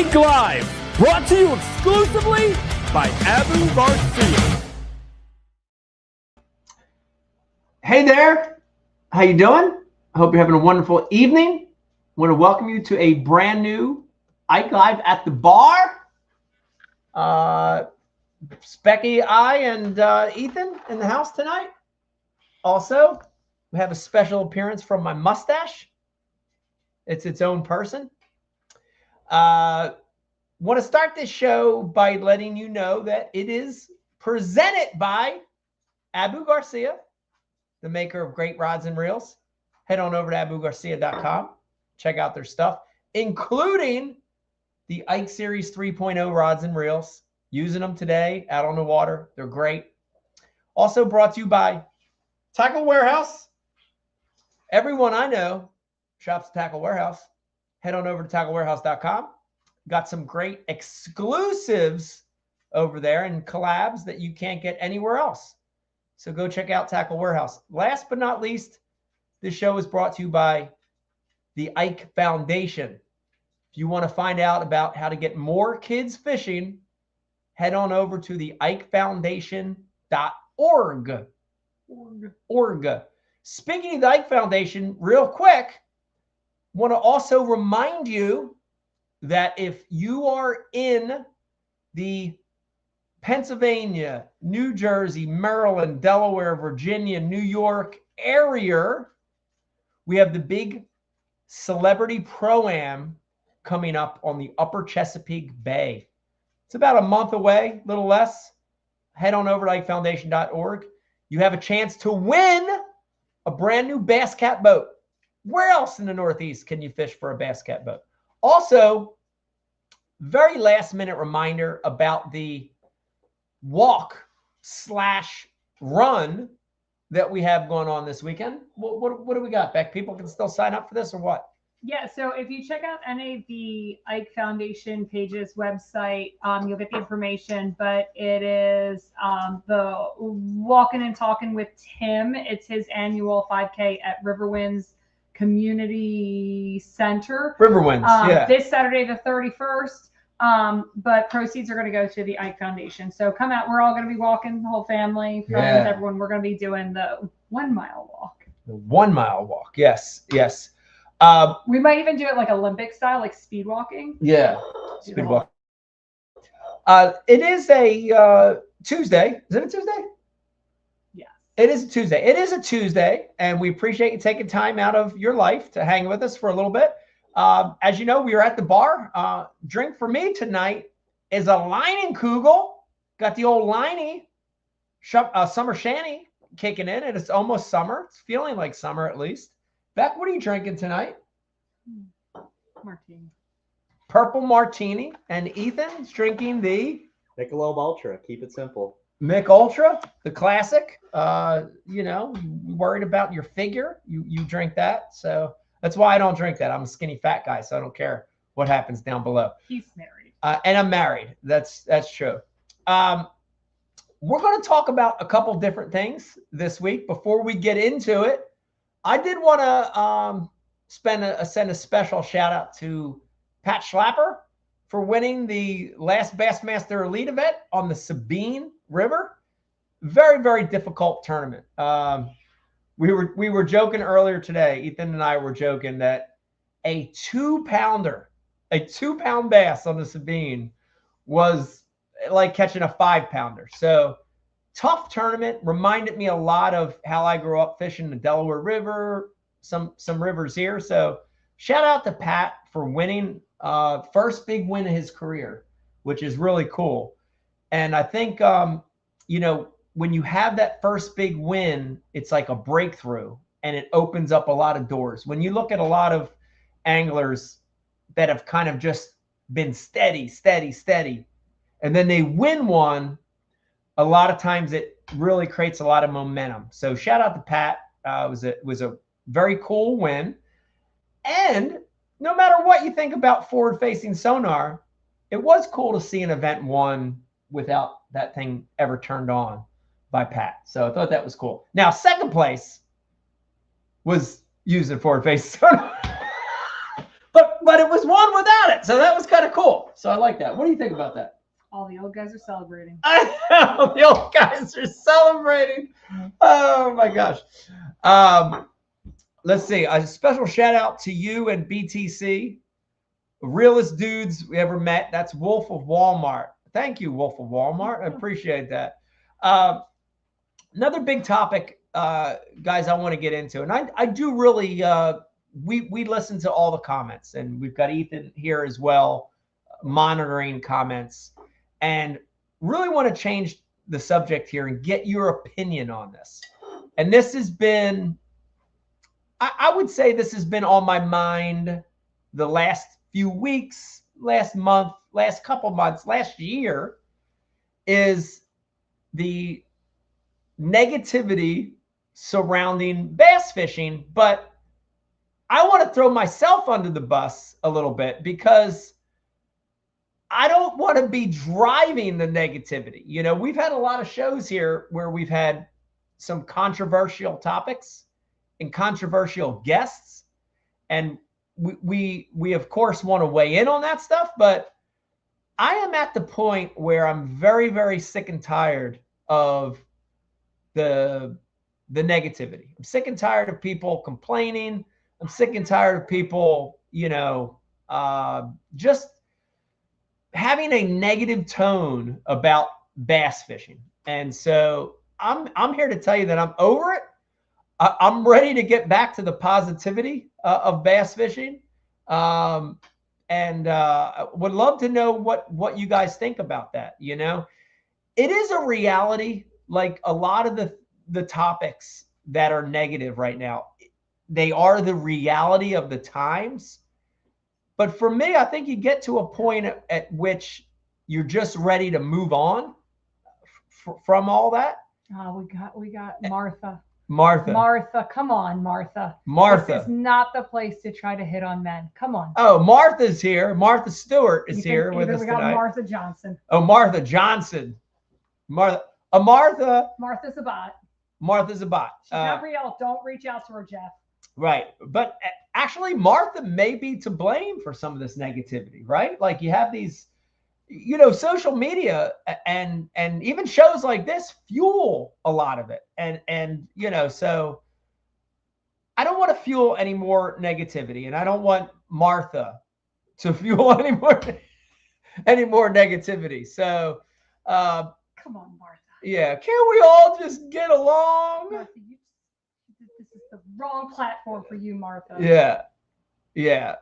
Ike Live, brought to you exclusively by Abu Garcia. Hey there, how you doing? I hope you're having a wonderful evening. I want to welcome you to a brand new Ike Live at the bar. Becky, I, and Ethan in the house tonight. Also, we have a special appearance from my mustache. It's its own person. Want to start this show by letting you know that it is presented by Abu Garcia, the maker of great rods and reels. Head on over to abugarcia.com. Check out their stuff, including the Ike Series 3.0 rods and reels. Using them today out on the water. They're great. Also brought to you by Tackle Warehouse. Everyone I know shops at Tackle Warehouse. Head on over to tacklewarehouse.com. Got some great exclusives over there and collabs that you can't get anywhere else. So go check out Tackle Warehouse. Last but not least, this show is brought to you by the Ike Foundation. If you want to find out about how to get more kids fishing, head on over to the ikefoundation.org. Speaking of the Ike Foundation, real quick, want to also remind you that if you are in the Pennsylvania, New Jersey, Maryland, Delaware, Virginia, New York area, we have the big Celebrity Pro-Am coming up on the Upper Chesapeake Bay. It's about a month away, a little less. Head on over to ikefoundation.org. You have a chance to win a brand new Bass Cat boat. Where else in the Northeast can you fish for a Bass Cat boat? Also, very last minute reminder about the walk/run that we have going on this weekend. What do we got, Beck? People can still sign up for this or what? Yeah, so if you check out any of the Ike Foundation pages website, you'll get the information, but it is the Walking and Talking with Tim. It's his annual 5K at Riverwinds Community Center. Riverwinds, yeah. This Saturday, the 31st, but proceeds are going to go to the Ike Foundation. So come out. We're all going to be walking, the whole family, friends, everyone. We're going to be doing the 1 mile walk. The 1 mile walk, yes. We might even do it like Olympic style, like speed walking. Yeah, speed walk. It is a Tuesday. Is it a Tuesday? Yeah. It is a Tuesday. It is a Tuesday, and we appreciate you taking time out of your life to hang with us for a little bit. As you know, we are at the bar. Drink for me tonight is a Leinenkugel. Got the old Liney summer shanty kicking in, and it's almost summer. It's feeling like summer at least. Beck, what are you drinking tonight? Martini. Purple martini. And Ethan's drinking the Michelob Ultra. Keep it simple. Mick Ultra, the classic. You worried about your figure. You drink that. So that's why I don't drink that. I'm a skinny fat guy, so I don't care what happens down below. He's married. And I'm married. That's true. We're going to talk about a couple different things this week. Before we get into it, I did want to send a special shout out to Pat Schlapper for winning the last Bassmaster Elite event on the Sabine River. Very, very difficult tournament. We were joking earlier today. Ethan and I were joking that a 2-pound bass on the Sabine was like catching a 5-pounder. So tough tournament. Reminded me a lot of how I grew up fishing the Delaware River, some rivers here. So shout out to Pat for winning first big win of his career, which is really cool. And I think, when you have that first big win, it's like a breakthrough and it opens up a lot of doors. When you look at a lot of anglers that have kind of just been steady, and then they win one, a lot of times it really creates a lot of momentum. So shout out to Pat. It was a very cool win. And no matter what you think about forward-facing sonar, it was cool to see an event won without that thing ever turned on by Pat. So I thought that was cool. Now, second place was using forward-facing sonar. But but it was one without it. So that was kind of cool. So I like that. What do you think about that? All the old guys are celebrating. I know, the old guys are celebrating. Oh my gosh. Let's see. A special shout out to you and BTC. Realest dudes we ever met. That's Wolf of Walmart. Thank you, Wolf of Walmart. I appreciate that. Another big topic, guys, I want to get into. And I do really, we listen to all the comments. And we've got Ethan here as well, monitoring comments. And really want to change the subject here and get your opinion on this. And this has been, I would say this has been on my mind the last few weeks, last month, last couple months, last year, is the negativity surrounding bass fishing. But I want to throw myself under the bus a little bit because I don't want to be driving the negativity. You know, we've had a lot of shows here where we've had some controversial topics and controversial guests. And we of course want to weigh in on that stuff, but I am at the point where I'm very, very sick and tired of the negativity. I'm sick and tired of people complaining. I'm sick and tired of people, you know, just having a negative tone about bass fishing. And so I'm here to tell you that I'm over it. I'm ready to get back to the positivity of bass fishing. And would love to know what you guys think about that. You know, it is a reality. Like a lot of the topics that are negative right now, they are the reality of the times. But for me, I think you get to a point at which you're just ready to move on from all that. Oh, we got Martha. Martha, Come on, Martha. Martha. This is not the place to try to hit on men. Come on. Oh, Martha's here. Martha Stewart is here with us we got tonight. Martha Johnson. Oh, Martha Johnson. Martha. Martha's a bot. Martha's a bot. She's not real. Don't reach out to her, Jeff. Right. But actually, Martha may be to blame for some of this negativity, right? Like you have these, you know, social media and even shows like this fuel a lot of it. And you know, so I don't want to fuel any more negativity, and I don't want Martha to fuel any more negativity. So come on, Martha. Yeah, can't we all just get along? Martha, this is the wrong platform for you, Martha. Yeah.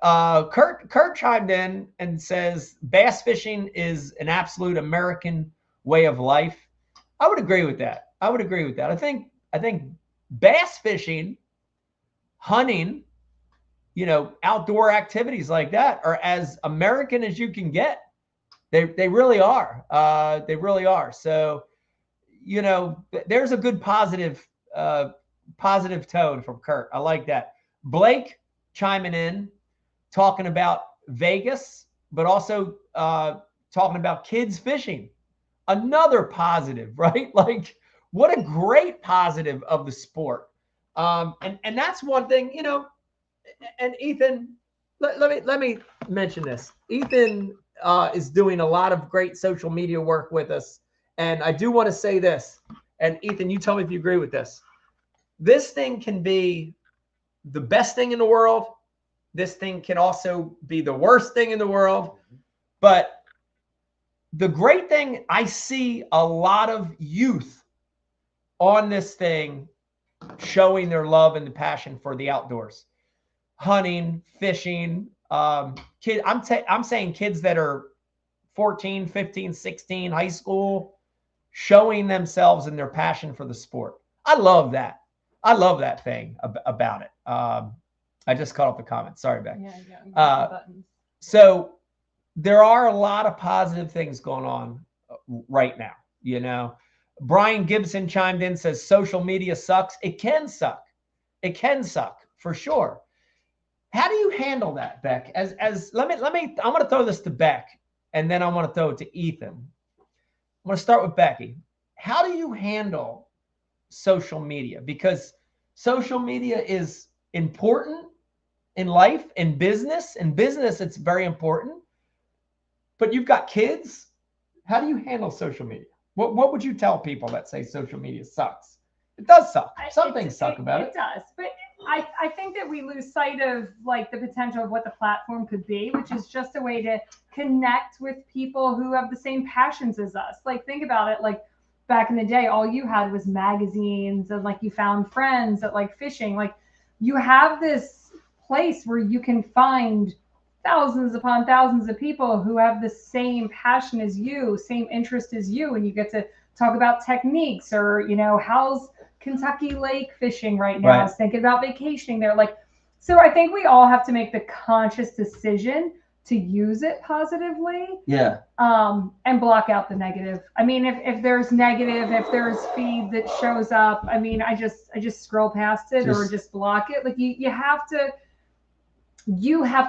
Kurt chimed in and says bass fishing is an absolute American way of life. I would agree with that. I think bass fishing, hunting, you know, outdoor activities like that are as American as you can get. They really are. They really are. So, you know, there's a good positive tone from Kurt. I like that. Blake chiming in, talking about Vegas, but also talking about kids fishing. Another positive, right? Like, what a great positive of the sport. And that's one thing, you know. And Ethan, let me mention this. Ethan is doing a lot of great social media work with us. And I do want to say this, and Ethan, you tell me if you agree with this. This thing can be the best thing in the world. This thing can also be the worst thing in the world. But the great thing, I see a lot of youth on this thing showing their love and the passion for the outdoors. Hunting, fishing, I'm saying kids that are 14, 15, 16, high school, showing themselves and their passion for the sport. I love that. I love that thing about it. I just caught up the comments. Sorry, Beck. Yeah. So there are a lot of positive things going on right now. You know, Brian Gibson chimed in, says social media sucks. It can suck. It can suck for sure. How do you handle that, Beck? Let me, I'm going to throw this to Beck, and then I want to throw it to Ethan. I'm going to start with Becky. How do you handle social media? Because social media is important in life, in business. In business, it's very important. But you've got kids. How do you handle social media? What would you tell people that say social media sucks? It does suck. Some things suck about it. It does. But I think that we lose sight of like the potential of what the platform could be, which is just a way to connect with people who have the same passions as us. Like, think about it. Like, back in the day, all you had was magazines, and like you found friends at like fishing. Like, you have this place where you can find thousands upon thousands of people who have the same passion as you, same interest as you, and you get to talk about techniques, or, you know, how's Kentucky lake fishing right now. I was thinking about vacationing there. Like, so I think we all have to make the conscious decision to use it positively. Yeah. And block out the negative. I mean, if there's negative, if there's feed that shows up, I mean, I just scroll past it or just block it. Like, you have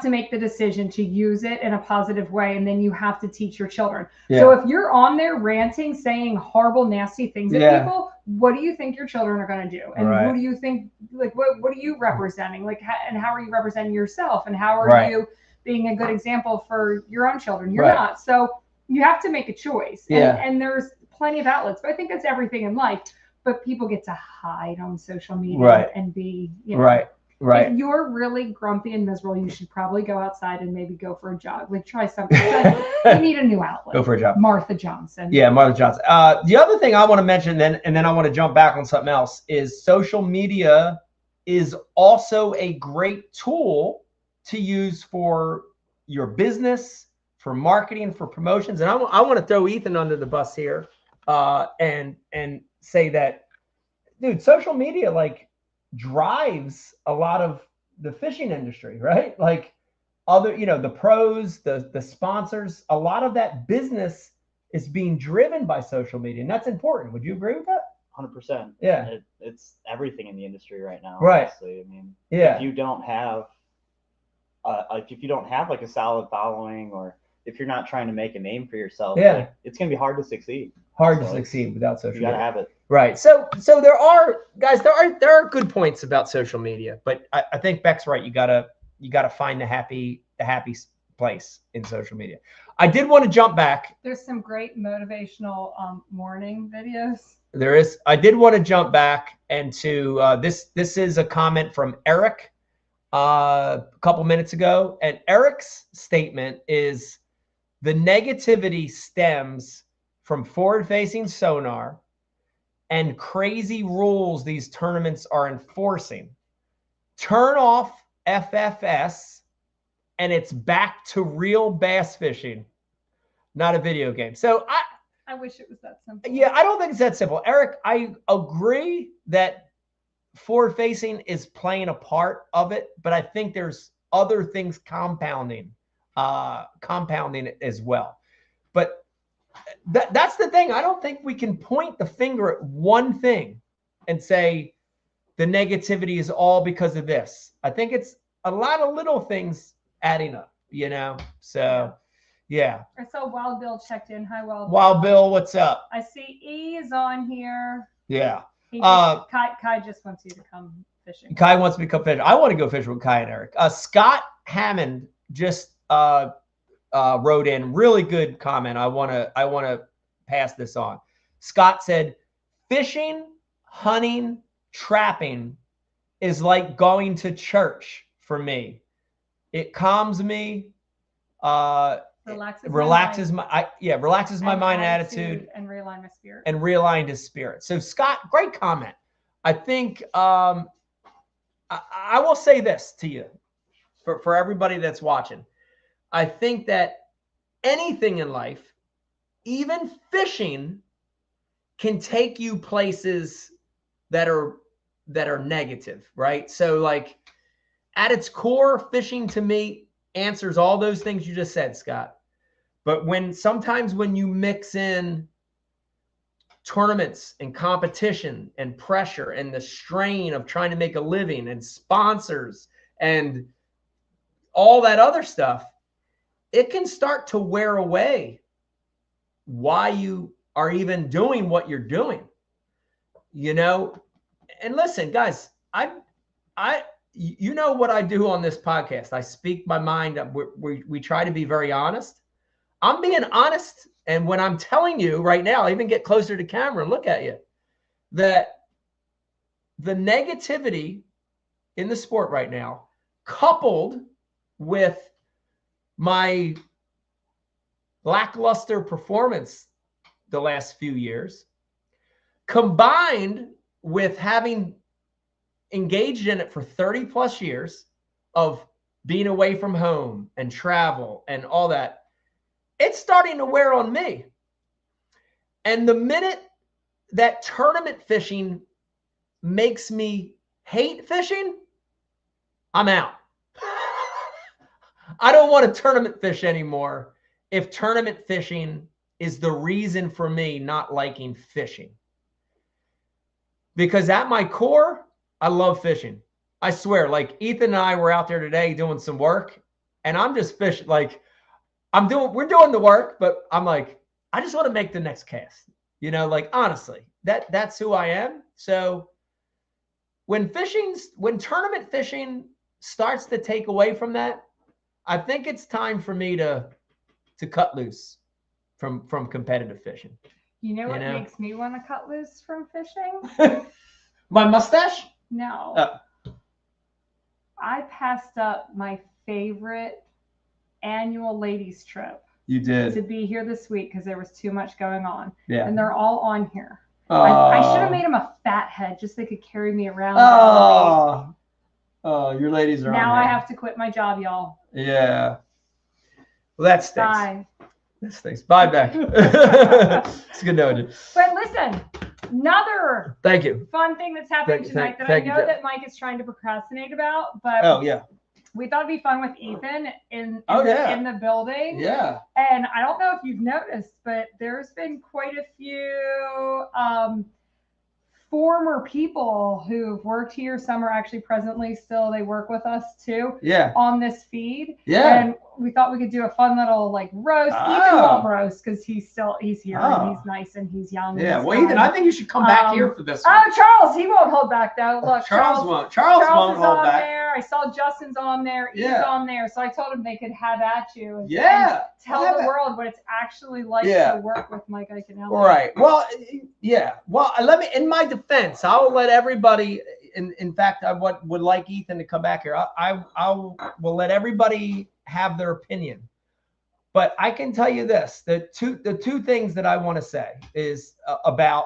to make the decision to use it in a positive way, and then you have to teach your children. Yeah. So if you're on there ranting, saying horrible, nasty things at people, what do you think your children are going to do? And who do you think, like, what are you representing? Like, and how are you representing yourself? And how are you being a good example for your own children? You're not. So you have to make a choice. And there's plenty of outlets. But I think that's everything in life. But people get to hide on social media and be, you know. Right. If you're really grumpy and miserable, you should probably go outside and maybe go for a jog. Like, try something. You need a new outlet. Go for a jog. Martha Johnson. Yeah, Martha Johnson. The other thing I want to mention, and then I want to jump back on something else, is social media is also a great tool to use for your business, for marketing, for promotions. And I want to throw Ethan under the bus here, and say that, dude, social media, like, drives a lot of the fishing industry, right? Like, other, you know, the pros, the sponsors, a lot of that business is being driven by social media, and that's important. Would you agree with that? 100%. Yeah. It's everything in the industry right now. Right. Honestly. I mean, if you don't have like a solid following, or if you're not trying to make a name for yourself, like, it's going to be hard to succeed. Hard to succeed without social media. You got to have it. Right. So there are, guys, there are good points about social media, but I think Beck's right. You gotta find the happy place in social media. I did want to jump back. There's some great motivational morning videos. There is. I did want to jump back and to this is a comment from Eric a couple minutes ago, and Eric's statement is, the negativity stems from forward-facing sonar and crazy rules these tournaments are enforcing. Turn off FFS and it's back to real bass fishing, not a video game. So I wish it was that simple. Yeah, I don't think it's that simple. Eric, I agree that forward-facing is playing a part of it, but I think there's other things compounding it as well. But that's the thing. I don't think we can point the finger at one thing and say the negativity is all because of this. I think it's a lot of little things adding up, you know? So, yeah. I saw Wild Bill checked in. Hi, Wild Bill. Wild Bill, what's up? I see E is on here. Yeah. Kai just wants you to come fishing. Kai wants me to come fishing. I want to go fishing with Kai and Eric. Scott Hammond just wrote in, really good comment. I want to pass this on. Scott said, fishing, hunting, trapping is like going to church for me. It calms me, relaxes my mind and attitude, and realign my spirit. And realign his spirit. So Scott, great comment. I think I will say this to you, for everybody that's watching. I think that anything in life, even fishing, can take you places that are negative, right? So, like, at its core, fishing to me answers all those things you just said, Scott. But sometimes when you mix in tournaments and competition and pressure and the strain of trying to make a living and sponsors and all that other stuff, it can start to wear away why you are even doing what you're doing, you know? And listen, guys, you know what I do on this podcast. I speak my mind. We try to be very honest. I'm being honest. And when I'm telling you right now, I even get closer to camera and look at you, that the negativity in the sport right now, coupled with my lackluster performance the last few years, combined with having engaged in it for 30 plus years of being away from home and travel and all that, it's starting to wear on me. And the minute that tournament fishing makes me hate fishing, I'm out. I don't want to tournament fish anymore if tournament fishing is the reason for me not liking fishing. Because at my core, I love fishing. I swear, like Ethan and I were out there today doing some work, and I'm just fishing. Like we're doing the work, but I'm like, I just want to make the next cast. You know, like honestly, that's who I am. So when tournament fishing starts to take away from that, I think it's time for me to cut loose from competitive fishing. You know what makes me want to cut loose from fishing? My mustache? No. I passed up my favorite annual ladies trip. You did. To be here this week because there was too much going on. Yeah. And they're all on here. Oh. I should have made them a fat head just so they could carry me around. Oh, your ladies are now on I here. have to quit my job, y'all. Yeah. Well, that stinks. Bye. That stinks. Bye, Beck. It's good knowing you. But listen, another Thank you. fun thing that's happening tonight that I know that Mike is trying to procrastinate about, but we thought it'd be fun with Ethan in the building. Yeah. And I don't know if you've noticed, but there's been quite a few former people who've worked here. Some are actually presently still, they work with us too. Yeah. On this feed. Yeah. And we thought we could do a fun little like roast. Ethan won't roast because he's here and he's nice and he's young. Yeah. Well, Ethan, I think you should come back here for this one. Oh, Charles, he won't hold back though. Look, Charles won't hold back. There. I saw Justin's on there. He's on there. So I told him they could have at you. And tell the world what it's actually like to work with Mike, Ike, and Becky. Right. Well, yeah. Well, let me, in my defense, I will let everybody, in fact, I would like Ethan to come back here. I will let everybody have their opinion. But I can tell you this, the two things that I want to say is about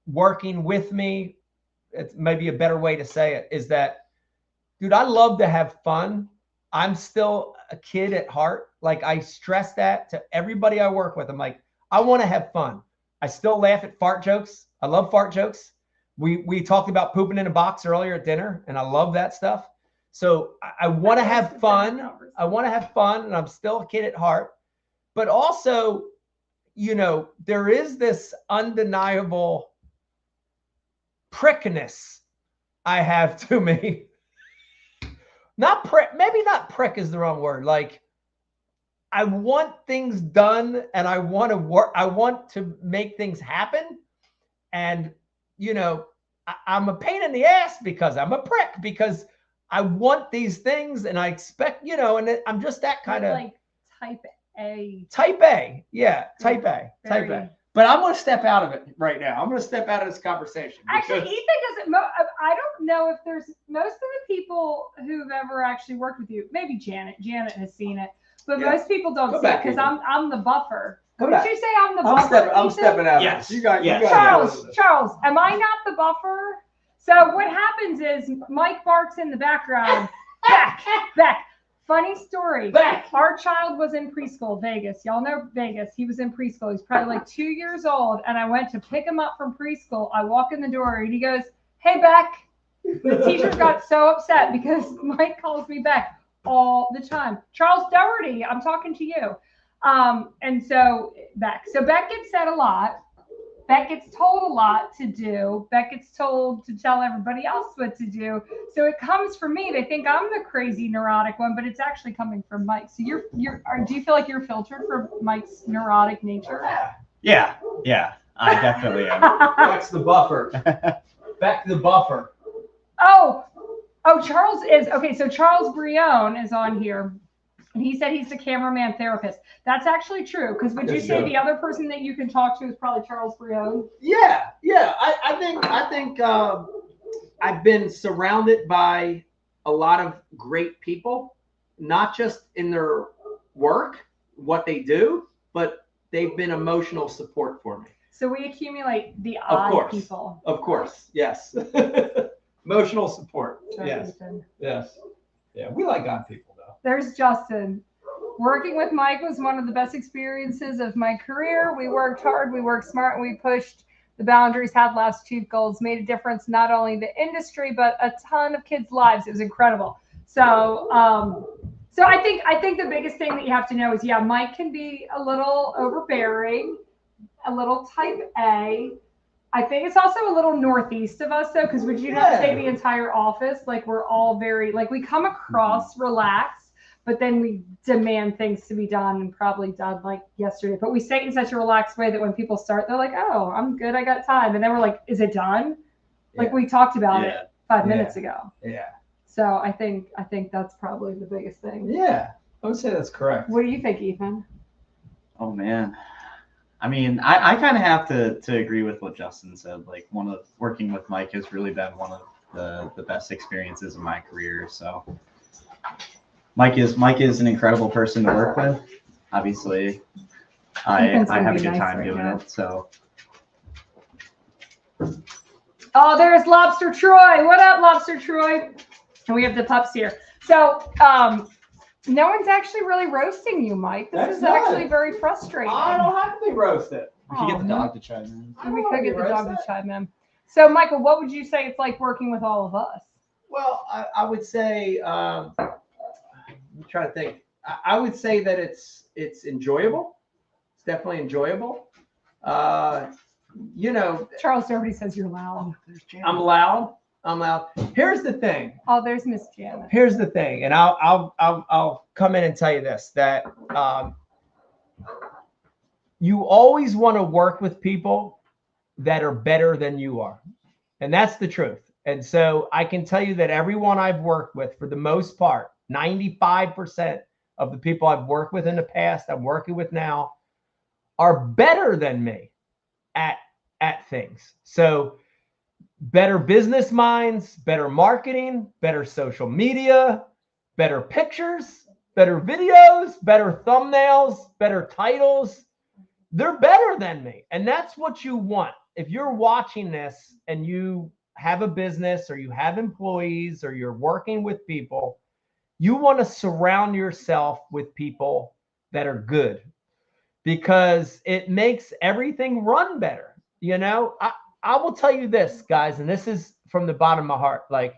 working with me. It's maybe a better way to say it is that, dude, I love to have fun. I'm still a kid at heart. Like I stress that to everybody I work with. I'm like, I want to have fun. I still laugh at fart jokes. I love fart jokes. We talked about pooping in a box earlier at dinner, and I love that stuff. So I want to have fun. I want to have fun, and I'm still a kid at heart. But also, you know, there is this undeniable prickness I have to me. Not prick, maybe not prick is the wrong word. Like, I want things done and I want to work. I want to make things happen. And, you know, I'm a pain in the ass because I'm a prick, because I want these things and I expect, you know, and I'm just that kind of like type A. Type A. Yeah. Type A. Type A. But I'm going to step out of it right now. I'm going to step out of this conversation. Actually, Ethan doesn't. I don't know if there's most of the people who've ever actually worked with you. Maybe Janet. Janet has seen it, but most people don't see it because I'm the buffer. Would you say I'm the buffer? I'm stepping out. Yes. You got Charles, am I not the buffer? So what happens is Mike barks in the background. Back. Funny story. Our child was in preschool, Vegas. Y'all know Vegas. He was in preschool. He's probably like 2 years old. And I went to pick him up from preschool. I walk in the door and he goes, "Hey, Beck." The teachers got so upset because Mike calls me Beck all the time. Charles Doherty, I'm talking to you. And so Beck. So Beck gets said a lot. Beck gets told a lot to do. Beck gets told to tell everybody else what to do. So it comes from me. They think I'm the crazy neurotic one, but it's actually coming from Mike. So do you feel like you're filtered for Mike's neurotic nature? Yeah, I definitely am. That's the buffer. Back to the buffer. Oh, Oh, Charles is okay. So Charles Brion is on here. And he said he's the cameraman therapist. That's actually true. Because would you say the other person that you can talk to is probably Charles Brion? Yeah. I think I've been surrounded by a lot of great people, not just in their work, what they do, but they've been emotional support for me. So we accumulate the odd people. Of course. Yes. Emotional support. Yes. Ethan. Yes. Yeah. We like odd people though. There's Justin. Working with Mike was one of the best experiences of my career. We worked hard, we worked smart, and we pushed the boundaries, had laughs, achieved goals, made a difference, not only in the industry, but a ton of kids' lives. It was incredible. So, so I think the biggest thing that you have to know is, yeah, Mike can be a little overbearing, a little type A. I think it's also a little northeast of us though, because would you not say the entire office, like we're all very, like we come across relaxed, but then we demand things to be done and probably done like yesterday. But we say it in such a relaxed way that when people start, they're like, oh, I'm good, I got time. And then we're like, is it done? Like we talked about it 5 minutes ago. Yeah. So I think that's probably the biggest thing. Yeah, I would say that's correct. What do you think, Ethan? Oh man. I mean, I kind of have to agree with what Justin said. Like working with Mike has really been one of the best experiences of my career. So Mike is an incredible person to work with. Obviously, I have a good time doing it. So. Oh, there's Lobster Troy. What up, Lobster Troy? And we have the pups here. So, no one's actually really roasting you, Mike. This is actually very frustrating. I don't have to be roasted. We could get the dog to chime in. We could get the dog to chime in. So, Michael, what would you say it's like working with all of us? Well, I would say, I'm trying to think. I would say that it's enjoyable. It's definitely enjoyable. You know, Charles Derby says you're loud. I'm loud. Here's the thing. Oh, there's Miss Janet. Here's the thing, and I'll come in and tell you this, that you always want to work with people that are better than you are, and that's the truth. And so I can tell you that everyone I've worked with, for the most part, 95% of the people I've worked with in the past, I'm working with now, are better than me at things. So better business minds, better marketing, better social media, better pictures, better videos, better thumbnails, better titles. They're better than me. And that's what you want. If you're watching this and you have a business or you have employees or you're working with people, you want to surround yourself with people that are good, because it makes everything run better. You know, I will tell you this, guys, and this is from the bottom of my heart. Like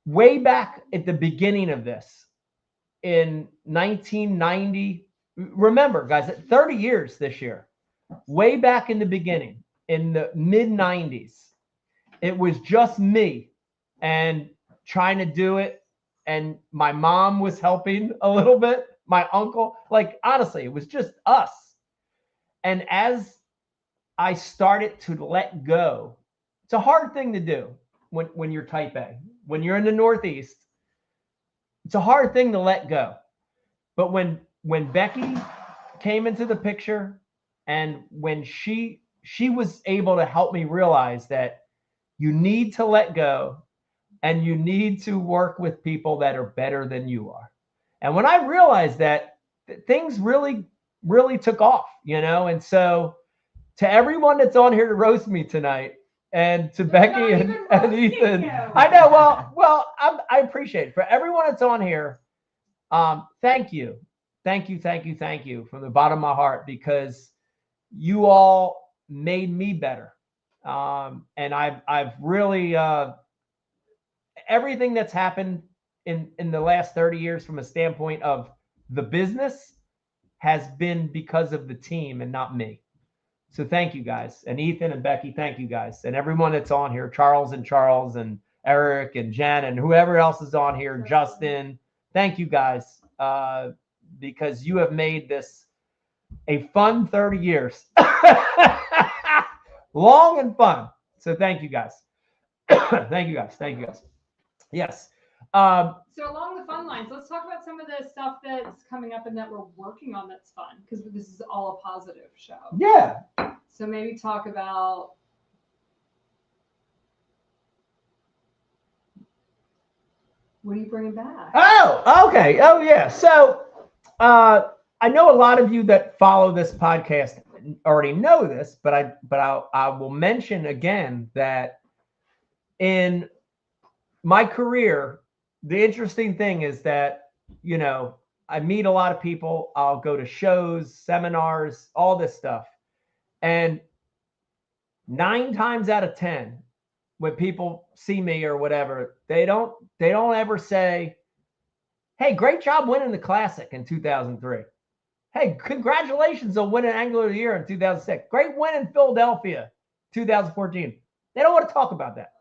way back at the beginning of this in 1990, remember, guys, 30 years this year, way back in the beginning, in the mid 90s, it was just me and trying to do it. And my mom was helping a little bit, my uncle, like honestly, it was just us. And as I started to let go, it's a hard thing to do when you're type A. When you're in the Northeast, it's a hard thing to let go. But when Becky came into the picture, and when she was able to help me realize that you need to let go and you need to work with people that are better than you are. And when I realized that, things really, really took off, you know? And so to everyone that's on here to roast me tonight, and to Becky and Ethan, I know, well, I appreciate it. For everyone that's on here, thank you from the bottom of my heart, because you all made me better. And I've really, everything that's happened in the last 30 years from a standpoint of the business has been because of the team and not me. So thank you guys. And Ethan and Becky, thank you guys. And everyone that's on here, Charles and Eric and Jen and whoever else is on here, Justin, thank you guys, because you have made this a fun 30 years. Long and fun. So thank you guys. Thank you guys. Yes. So along the fun lines, let's talk about some of the stuff that's coming up and that we're working on that's fun, because this is all a positive show. Yeah. So maybe talk about what are you bringing back? Oh, okay. Oh, yeah. So I know a lot of you that follow this podcast already know this, but I will mention again that in my career, the interesting thing is that, you know, I meet a lot of people. I'll go to shows, seminars, all this stuff. And 9 times out of 10, when people see me or whatever, they don't ever say, "Hey, great job winning the Classic in 2003. Hey, congratulations on winning Angler of the Year in 2006. Great win in Philadelphia, 2014." They don't want to talk about that.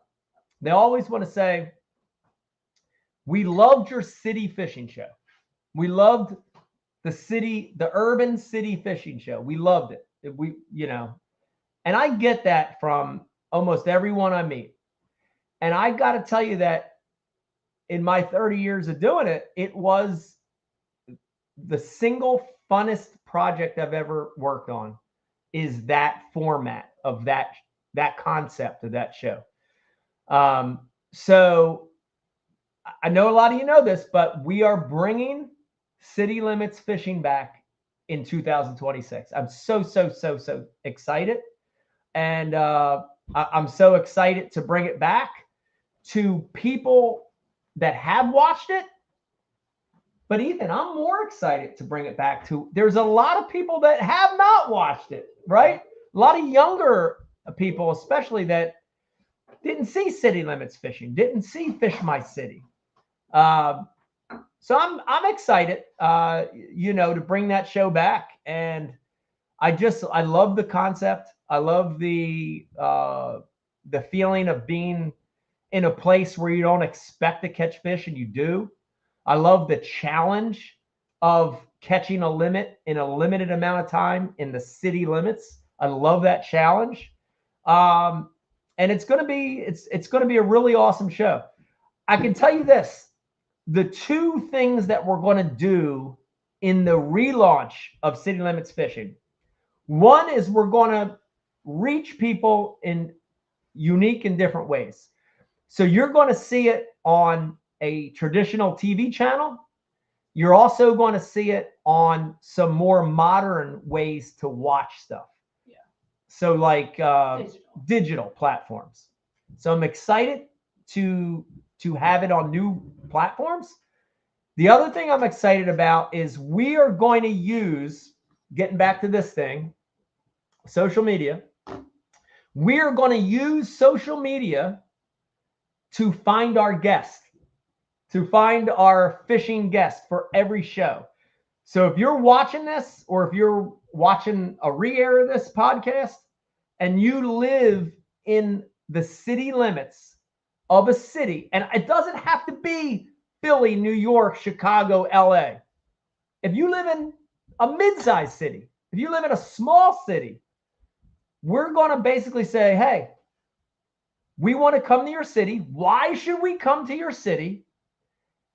They always want to say, "We loved your city fishing show. We loved the urban city fishing show. We loved it." And I get that from almost everyone I meet. And I got to tell you that in my 30 years of doing it, it was the single funnest project I've ever worked on, is that format of that concept of that show. So I know a lot of you know this, but we are bringing City Limits Fishing back in 2026. I'm so excited. And I'm so excited to bring it back to people that have watched it. But Ethan, I'm more excited to bring it back to, there's a lot of people that have not watched it, right? A lot of younger people, especially, that didn't see City Limits Fishing, didn't see Fish My City. So I'm excited, to bring that show back. And I love the concept. I love the feeling of being in a place where you don't expect to catch fish and you do. I love the challenge of catching a limit in a limited amount of time in the city limits. I love that challenge. And it's going to be a really awesome show. I can tell you this, the 2 things that we're going to do in the relaunch of City Limits Fishing. One is we're going to reach people in unique and different ways. So you're going to see it on a traditional TV channel. You're also going to see it on some more modern ways to watch stuff. Yeah. So like digital platforms. So I'm excited to have it on new platforms. The other thing I'm excited about is we are going to use, getting back to this thing, social media. We are going to use social media to find our guest, to find our fishing guest for every show. So if you're watching this, or if you're watching a re-air of this podcast and you live in the city limits of a city, and it doesn't have to be Philly, New York, Chicago, LA. If you live in a mid-sized city, if you live in a small city, we're going to basically say, "Hey, we want to come to your city. Why should we come to your city?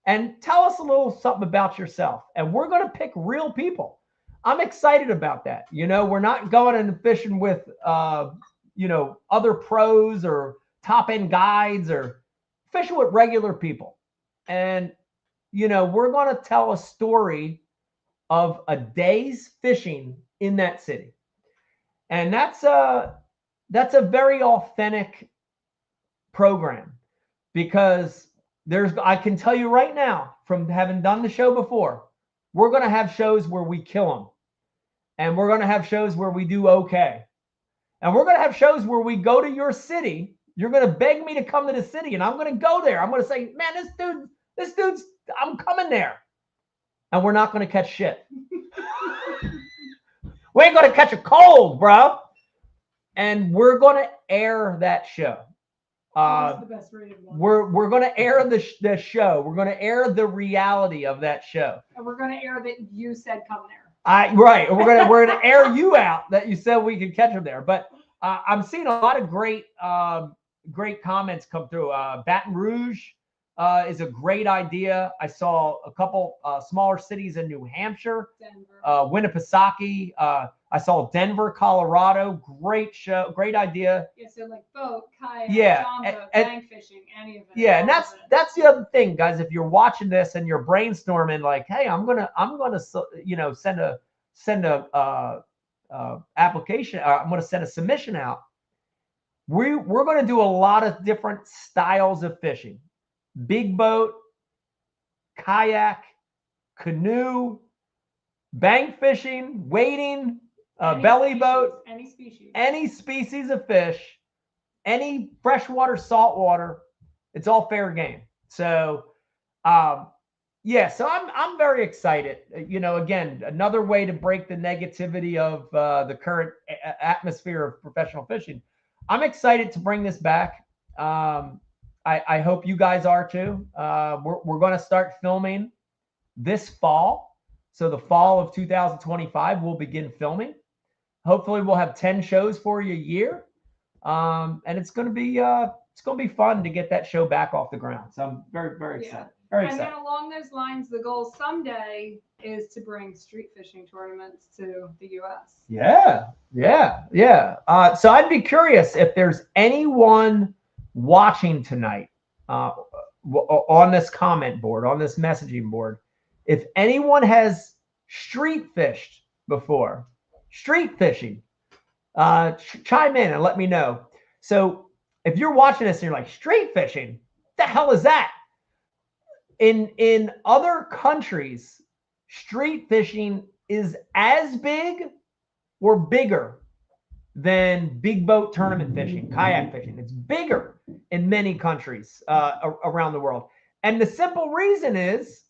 And tell us a little something about yourself." And we're going to pick real people. I'm excited about that. We're not going and fishing with, other pros or top end guides, or fishing with regular people. And, we're going to tell a story of a day's fishing in that city. And that's a very authentic program, because I can tell you right now, from having done the show before, we're going to have shows where we kill them, and we're going to have shows where we do okay, and we're going to have shows where we go to your city. You're going to beg me to come to the city, and I'm going to go there. I'm going to say, "Man, this dude's, I'm coming there," and we're not going to catch shit. We ain't going to catch a cold, bro. And we're going to air that show. The best rated one. We're going to air the show. We're going to air the reality of that show. And we're going to air that you said come there. Right. We're gonna air you out that you said we could catch them there. But I'm seeing a lot of great comments come through. Baton Rouge, is a great idea. I saw a couple smaller cities in New Hampshire, Denver. Winnipesaukee. I saw Denver, Colorado. Great show, great idea. Yeah, so like boat, kayak, Yeah, john boat, and- bank fishing, any of it. Yeah, and all of it. that's the other thing, guys. If you're watching this and you're brainstorming, like, hey, I'm gonna send a application. I'm gonna send a submission out. We're gonna do a lot of different styles of fishing: big boat, kayak, canoe, bank fishing, wading, Any belly species, boat, any species. any species of fish, any freshwater, saltwater. It's all fair game. So, yeah, so I'm very excited. Again, another way to break the negativity of the current atmosphere of professional fishing. I'm excited to bring this back. I hope you guys are too. We're going to start filming this fall. So the fall of 2025, we'll begin filming. Hopefully, we'll have 10 shows for you a year, and it's going to be fun to get that show back off the ground. So I'm very, very excited. Very And excited. then along those lines, the goal someday is to bring street fishing tournaments to the U.S. Yeah. So I'd be curious if there's anyone watching tonight on this comment board, on this messaging board, if anyone has street fished before, street fishing, chime in and let me know. So if you're watching this and you're like, street fishing, the hell is that? In other countries, street fishing is as big or bigger than big boat tournament fishing, kayak fishing. It's bigger in many countries around the world. And the simple reason is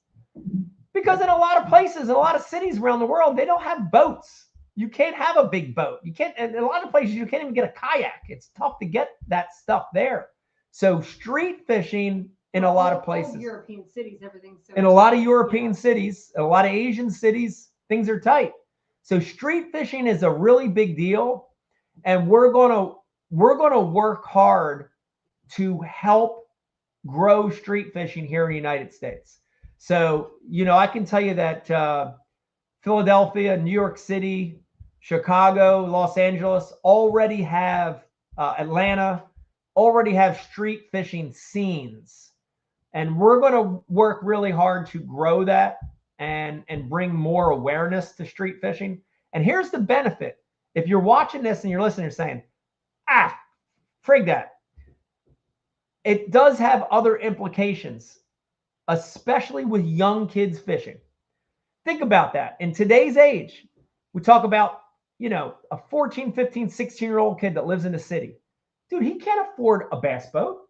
because in a lot of places, in a lot of cities around the world, they don't have boats. You can't have a big boat. You can't, in a lot of places, you can't even get a kayak. It's tough to get that stuff there. So street fishing in a lot of places, European cities, everything's so in a lot of tight. European cities, a lot of Asian cities, things are tight. So street fishing is a really big deal, and we're gonna work hard to help grow street fishing here in the United States. So I can tell you that Philadelphia, New York City, Chicago, Los Angeles already have Atlanta already have street fishing scenes. And we're going to work really hard to grow that and bring more awareness to street fishing. And here's the benefit. If you're watching this and you're listening, you're saying, frig that. It does have other implications, especially with young kids fishing. Think about that. In today's age, we talk about, a 14, 15, 16-year-old kid that lives in the city. Dude, he can't afford a bass boat.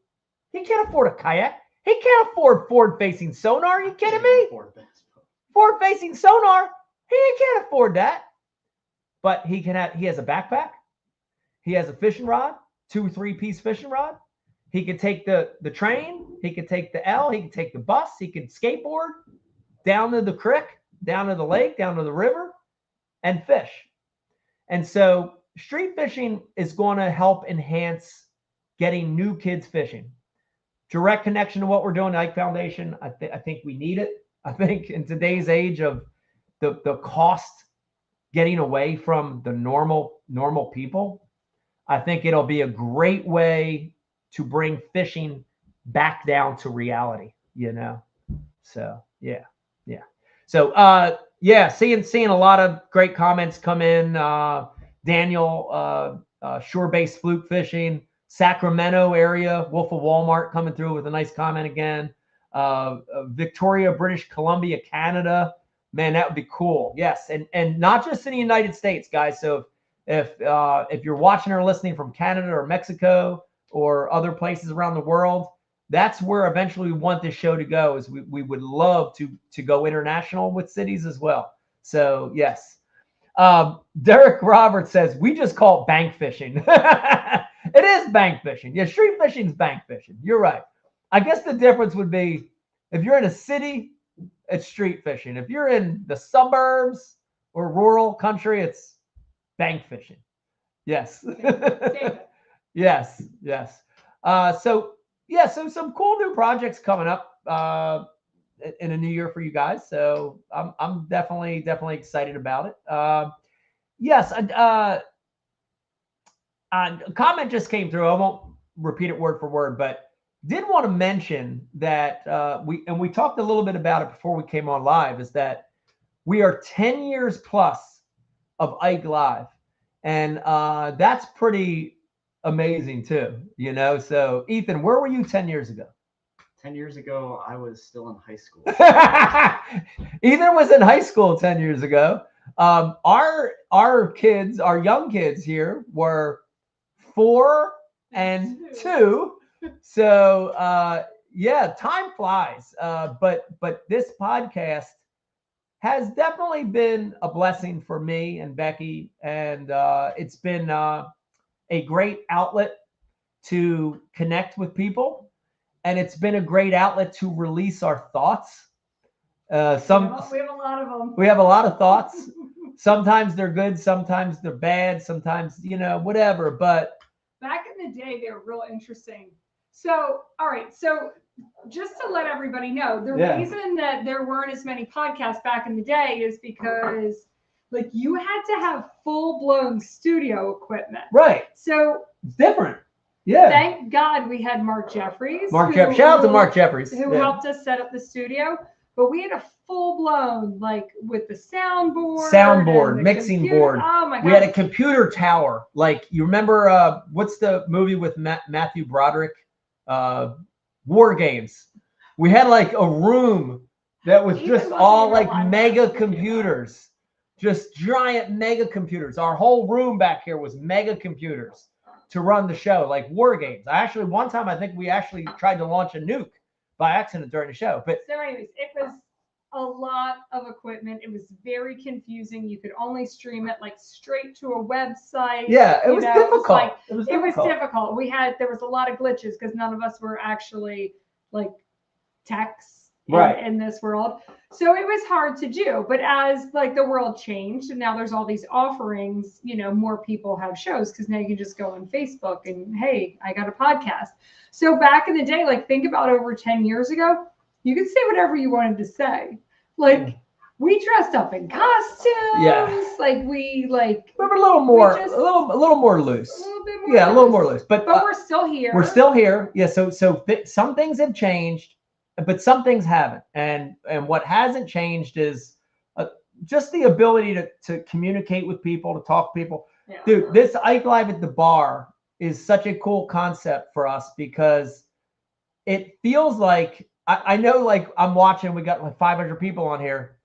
He can't afford a kayak. He can't afford forward-facing sonar. Are you kidding me? Forward-facing sonar. He can't afford that. But he has a backpack. He has a fishing rod, 2 or 3-piece fishing rod. He could take the train. He could take the L. He could take the bus. He could skateboard down to the creek, down to the lake, down to the river, and fish. And so street fishing is going to help enhance getting new kids fishing. Direct connection to what we're doing, the Ike Foundation. I think we need it. I think in today's age of the cost getting away from the normal people, I think it'll be a great way to bring fishing back down to reality, So yeah. So seeing a lot of great comments come in. Daniel, shore-based fluke fishing. Sacramento area, Wolf of Walmart coming through with a nice comment again. Victoria, British Columbia, Canada. Man, that would be cool. Yes, and not just in the United States, guys. So if you're watching or listening from Canada or Mexico or other places around the world, that's where eventually we want this show to go. Is we would love to go international with cities as well. So yes. Derek Roberts says we just call it bank fishing. It is bank fishing. Yeah, street fishing is bank fishing. You're right. I guess the difference would be if you're in a city, it's street fishing. If you're in the suburbs or rural country, it's bank fishing. Yes. Yes. So yeah, so some cool new projects coming up in a new year for you guys. So I'm definitely excited about it. Yes, a comment just came through. I won't repeat it word for word, but did want to mention that we talked a little bit about it before we came on live. Is that we are 10 years plus of Ike Live, and that's pretty amazing too. So Ethan, where were you 10 years ago? 10 years ago, I was still in high school. Ethan was in high school 10 years ago. Our kids, our young kids here were 4 and 2. So yeah, time flies. But this podcast has definitely been a blessing for me and Becky, and it's been a great outlet to connect with people, and it's been a great outlet to release our thoughts. we have a lot of them. We have a lot of thoughts. Sometimes they're good, sometimes they're bad, sometimes whatever. But back in the day, they were real interesting. So, all right. So, just to let everybody know, the reason that there weren't as many podcasts back in the day is because, like, you had to have full-blown studio equipment. Right. So it's different. Yeah. Thank God we had Mark Jeffries. Shout out to Mark Jeffries, who helped us set up the studio. But we had a full-blown, like, with the soundboard, mixing computer. board. Oh my God. We had a computer tower. Like, you remember what's the movie with Matthew Broderick? War Games. We had like a room that was just all like mega computers, just giant mega computers. Our whole room back here was mega computers to run the show, like War Games. One time I think we actually tried to launch a nuke by accident during the show. But so anyways, it was a lot of equipment. It was very confusing. You could only stream it like straight to a website. Yeah, it was difficult. It was difficult. There was a lot of glitches because none of us were actually like techs in this world. So it was hard to do. But as like the world changed and now there's all these offerings, more people have shows because now you can just go on Facebook and, hey, I got a podcast. So back in the day, like think about over 10 years ago, you could say whatever you wanted to say. Like we dressed up in costumes. Yeah. Like we were a little more loose. A little bit more. Yeah, a little more loose. But we're still here. We're still here. Yeah. So some things have changed, but some things haven't. And what hasn't changed is just the ability to communicate with people, to talk to people. Yeah. Dude, this Ike Live at the Bar is such a cool concept for us because it feels like I know, like I'm watching, we got like 500 people on here.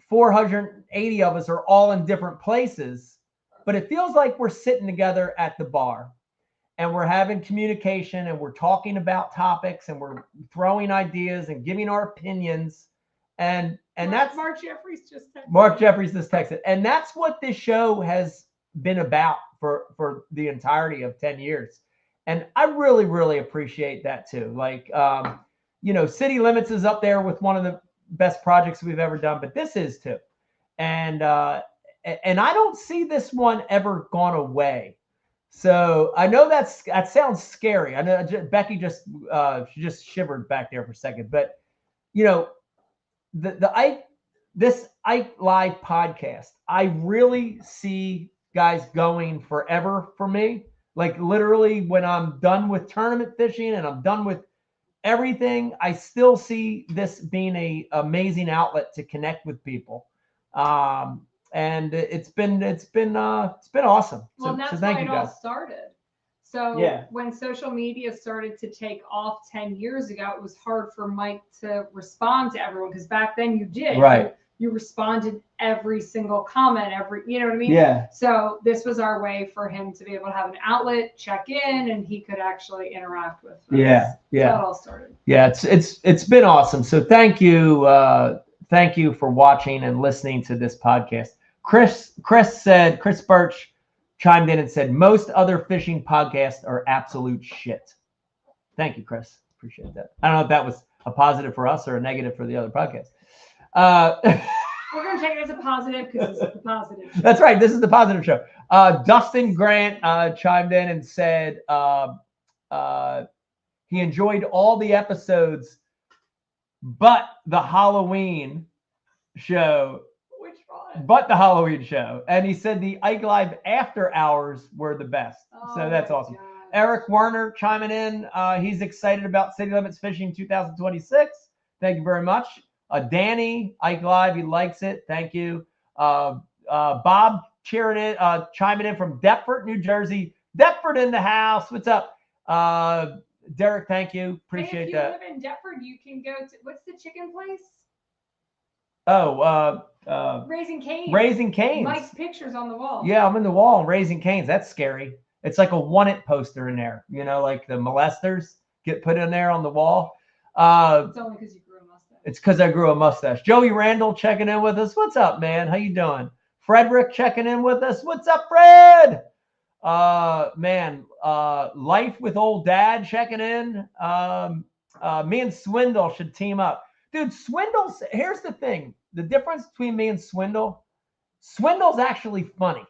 480 of us are all in different places, but it feels like we're sitting together at the bar and we're having communication and we're talking about topics and we're throwing ideas and giving our opinions. And that's Mark Jeffries just texted. And that's what this show has been about for the entirety of 10 years. And I really, really appreciate that too. Like, City Limits is up there with one of the best projects we've ever done, but this is too. And I don't see this one ever gone away. So I know that sounds scary. I know Becky she just shivered back there for a second, but this Ike Live podcast, I really see guys going forever for me. Like literally when I'm done with tournament fishing and I'm done with everything, I still see this being an amazing outlet to connect with people. And it's been awesome. Well, that's thank why you it all guys. started. So when social media started to take off 10 years ago, it was hard for Mike to respond to everyone because back then you did. Right. You responded every single comment, you know what I mean? Yeah. So this was our way for him to be able to have an outlet, check in, and he could actually interact with us. Yeah. Yeah. So it all started. Yeah. It's been awesome. So thank you for watching and listening to this podcast. Chris Birch chimed in and said, most other fishing podcasts are absolute shit. Thank you, Chris. Appreciate that. I don't know if that was a positive for us or a negative for the other podcast. We're going to take it as a positive because it's a positive show. That's right. This is the positive show. Dustin Grant chimed in and said, He enjoyed all the episodes, but the Halloween show. Which one? But the Halloween show. And he said the Ike Live after hours were the best. So that's my awesome. gosh. Eric Werner chiming in. He's excited about City Limits Fishing 2026. Thank you very much. Danny, Ike Live, he likes it. Thank you. Bob chiming in from Deptford, New Jersey. Deptford in the house. What's up? Derek, thank you. Appreciate that. If you live in Deptford, you can go to, what's the chicken place? Oh, Raising Cane's. Raising Cane's. Mike's pictures on the wall. Yeah, I'm in the wall and Raising Cane's. That's scary. It's like a want-it poster in there. You know, like the molesters get put in there on the wall. It's only because you grew a mustache. It's because I grew a mustache. Joey Randall checking in with us. What's up, man? How you doing? Frederick checking in with us. What's up, Fred? Life with old dad checking in. Me and Swindle should team up. Dude, Swindle's, here's the thing. The difference between me and Swindle's actually funny.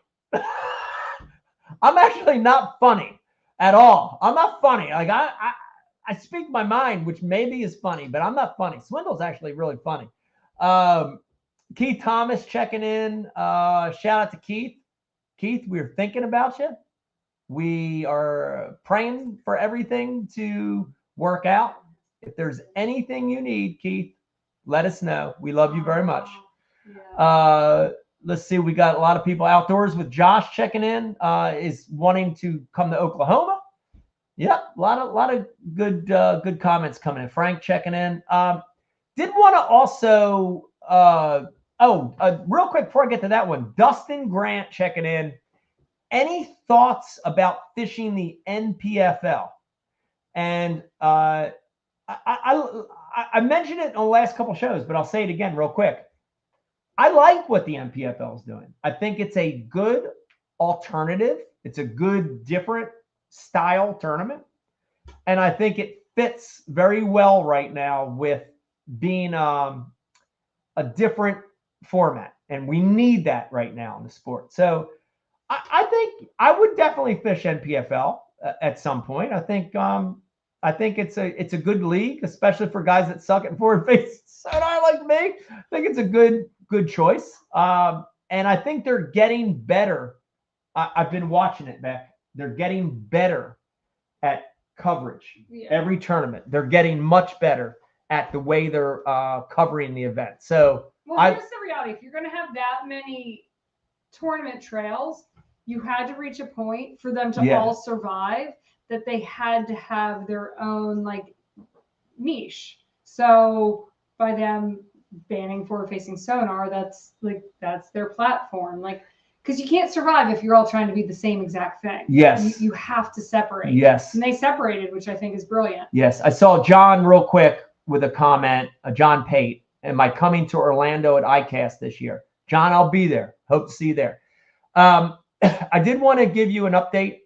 I'm actually not funny at all. I'm not funny. Like I speak my mind, which maybe is funny, but I'm not funny. Swindle's actually really funny. Keith Thomas checking in. Shout out to Keith. Keith, we're thinking about you. We are praying for everything to work out. If there's anything you need, Keith, let us know. We love you very much. Yeah. Let's see. We got a lot of people outdoors with Josh checking in. Is wanting to come to Oklahoma. Yep, a lot of good comments coming in. Frank checking in. Did want to also real quick before I get to that one, Dustin Grant checking in. Any thoughts about fishing the NPFL? And I mentioned it in the last couple shows, but I'll say it again real quick. I like what the NPFL is doing. I think it's a good alternative. It's a good different style tournament. And I think it fits very well right now with being a different format. And we need that right now in the sport. So I think I would definitely fish NPFL at some point. I think it's a good league, especially for guys that suck at forward face sonar like me. I think it's a good choice. And I think they're getting better. I've been watching it, Beck. They're getting better at coverage. Yeah. Every tournament. They're getting much better at the way they're covering the event. So here's the reality. If you're going to have that many tournament trails, you had to reach a point for them to all survive that they had to have their own like niche. So by them banning forward-facing sonar, that's their platform. Like, because you can't survive if you're all trying to be the same exact thing. Yes. You have to separate. Yes. And they separated, which I think is brilliant. Yes. I saw John real quick with a comment, John Pate. Am I coming to Orlando at ICAST this year? John, I'll be there. Hope to see you there. I did want to give you an update.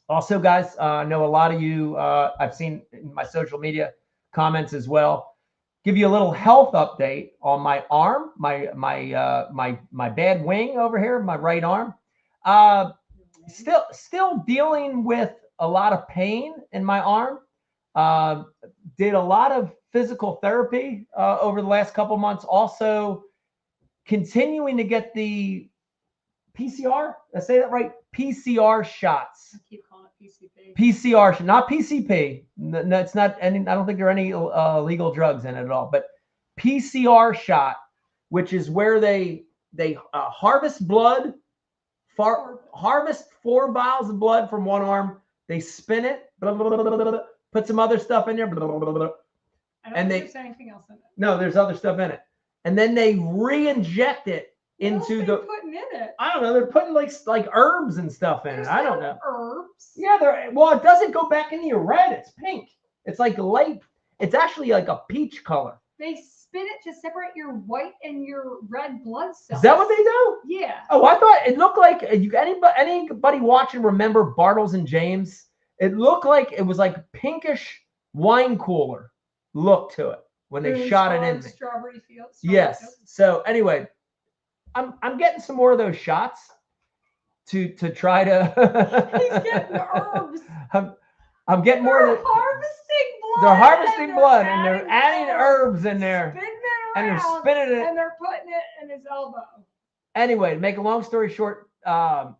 Also, guys, I know a lot of you, I've seen in my social media comments as well. Give you a little health update on my arm, my bad wing over here, my right arm. Still dealing with a lot of pain in my arm. Did a lot of physical therapy over the last couple months. Also, continuing to get the PCR. Did I say that right? PCR shots. I keep calling it PCP. PCR, not PCP. No, it's not any. I don't think there are any illegal drugs in it at all. But PCR shot, which is where they harvest blood, harvest 4 vials of blood from one arm. They spin it, blah, blah, blah, blah, blah, blah, put some other stuff in there, blah, blah, blah, blah, I don't think there's anything else in it. No, there's other stuff in it, and then they re-inject it into what the. putting in it? I don't know. They're putting like herbs and stuff in it. I don't know. Herbs. Yeah, it doesn't go back into your red. It's pink. It's like light. It's actually like a peach color. They spin it to separate your white and your red blood cells. Is that what they do? Yeah. Oh, I thought it looked like anybody watching remember Bartles and James? It looked like it was like pinkish wine cooler look to it when they shot it in me. Strawberry fields. Yes. So anyway, I'm getting some more of those shots to try to. He's getting the herbs. I'm getting more They're than harvesting blood. they're harvesting blood and they're adding herbs, herbs in there. spinning it And they're around, spinning it. and they're putting it in his elbow. Anyway, to make a long story short, the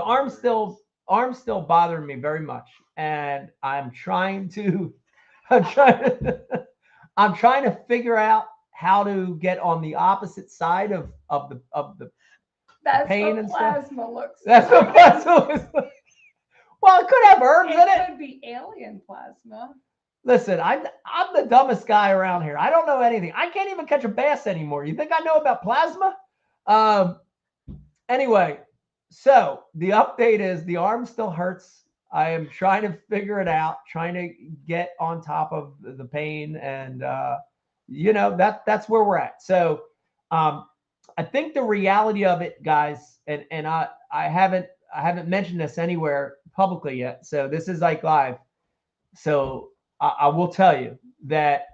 arm's still bothering me very much, and I'm trying to figure out how to get on the opposite side of the That's pain what and stuff. plasma looks That's like. what plasma looks like. Well, it could have herbs in It it. could be alien plasma. Listen, I'm the dumbest guy around here. I don't know anything. I can't even catch a bass anymore. You think I know about plasma? Anyway, so the update is the arm still hurts. I am trying to figure it out, trying to get on top of the pain, and that's where we're at. So I think the reality of it, guys, and I haven't mentioned this anywhere publicly yet. So this is like live. So I will tell you that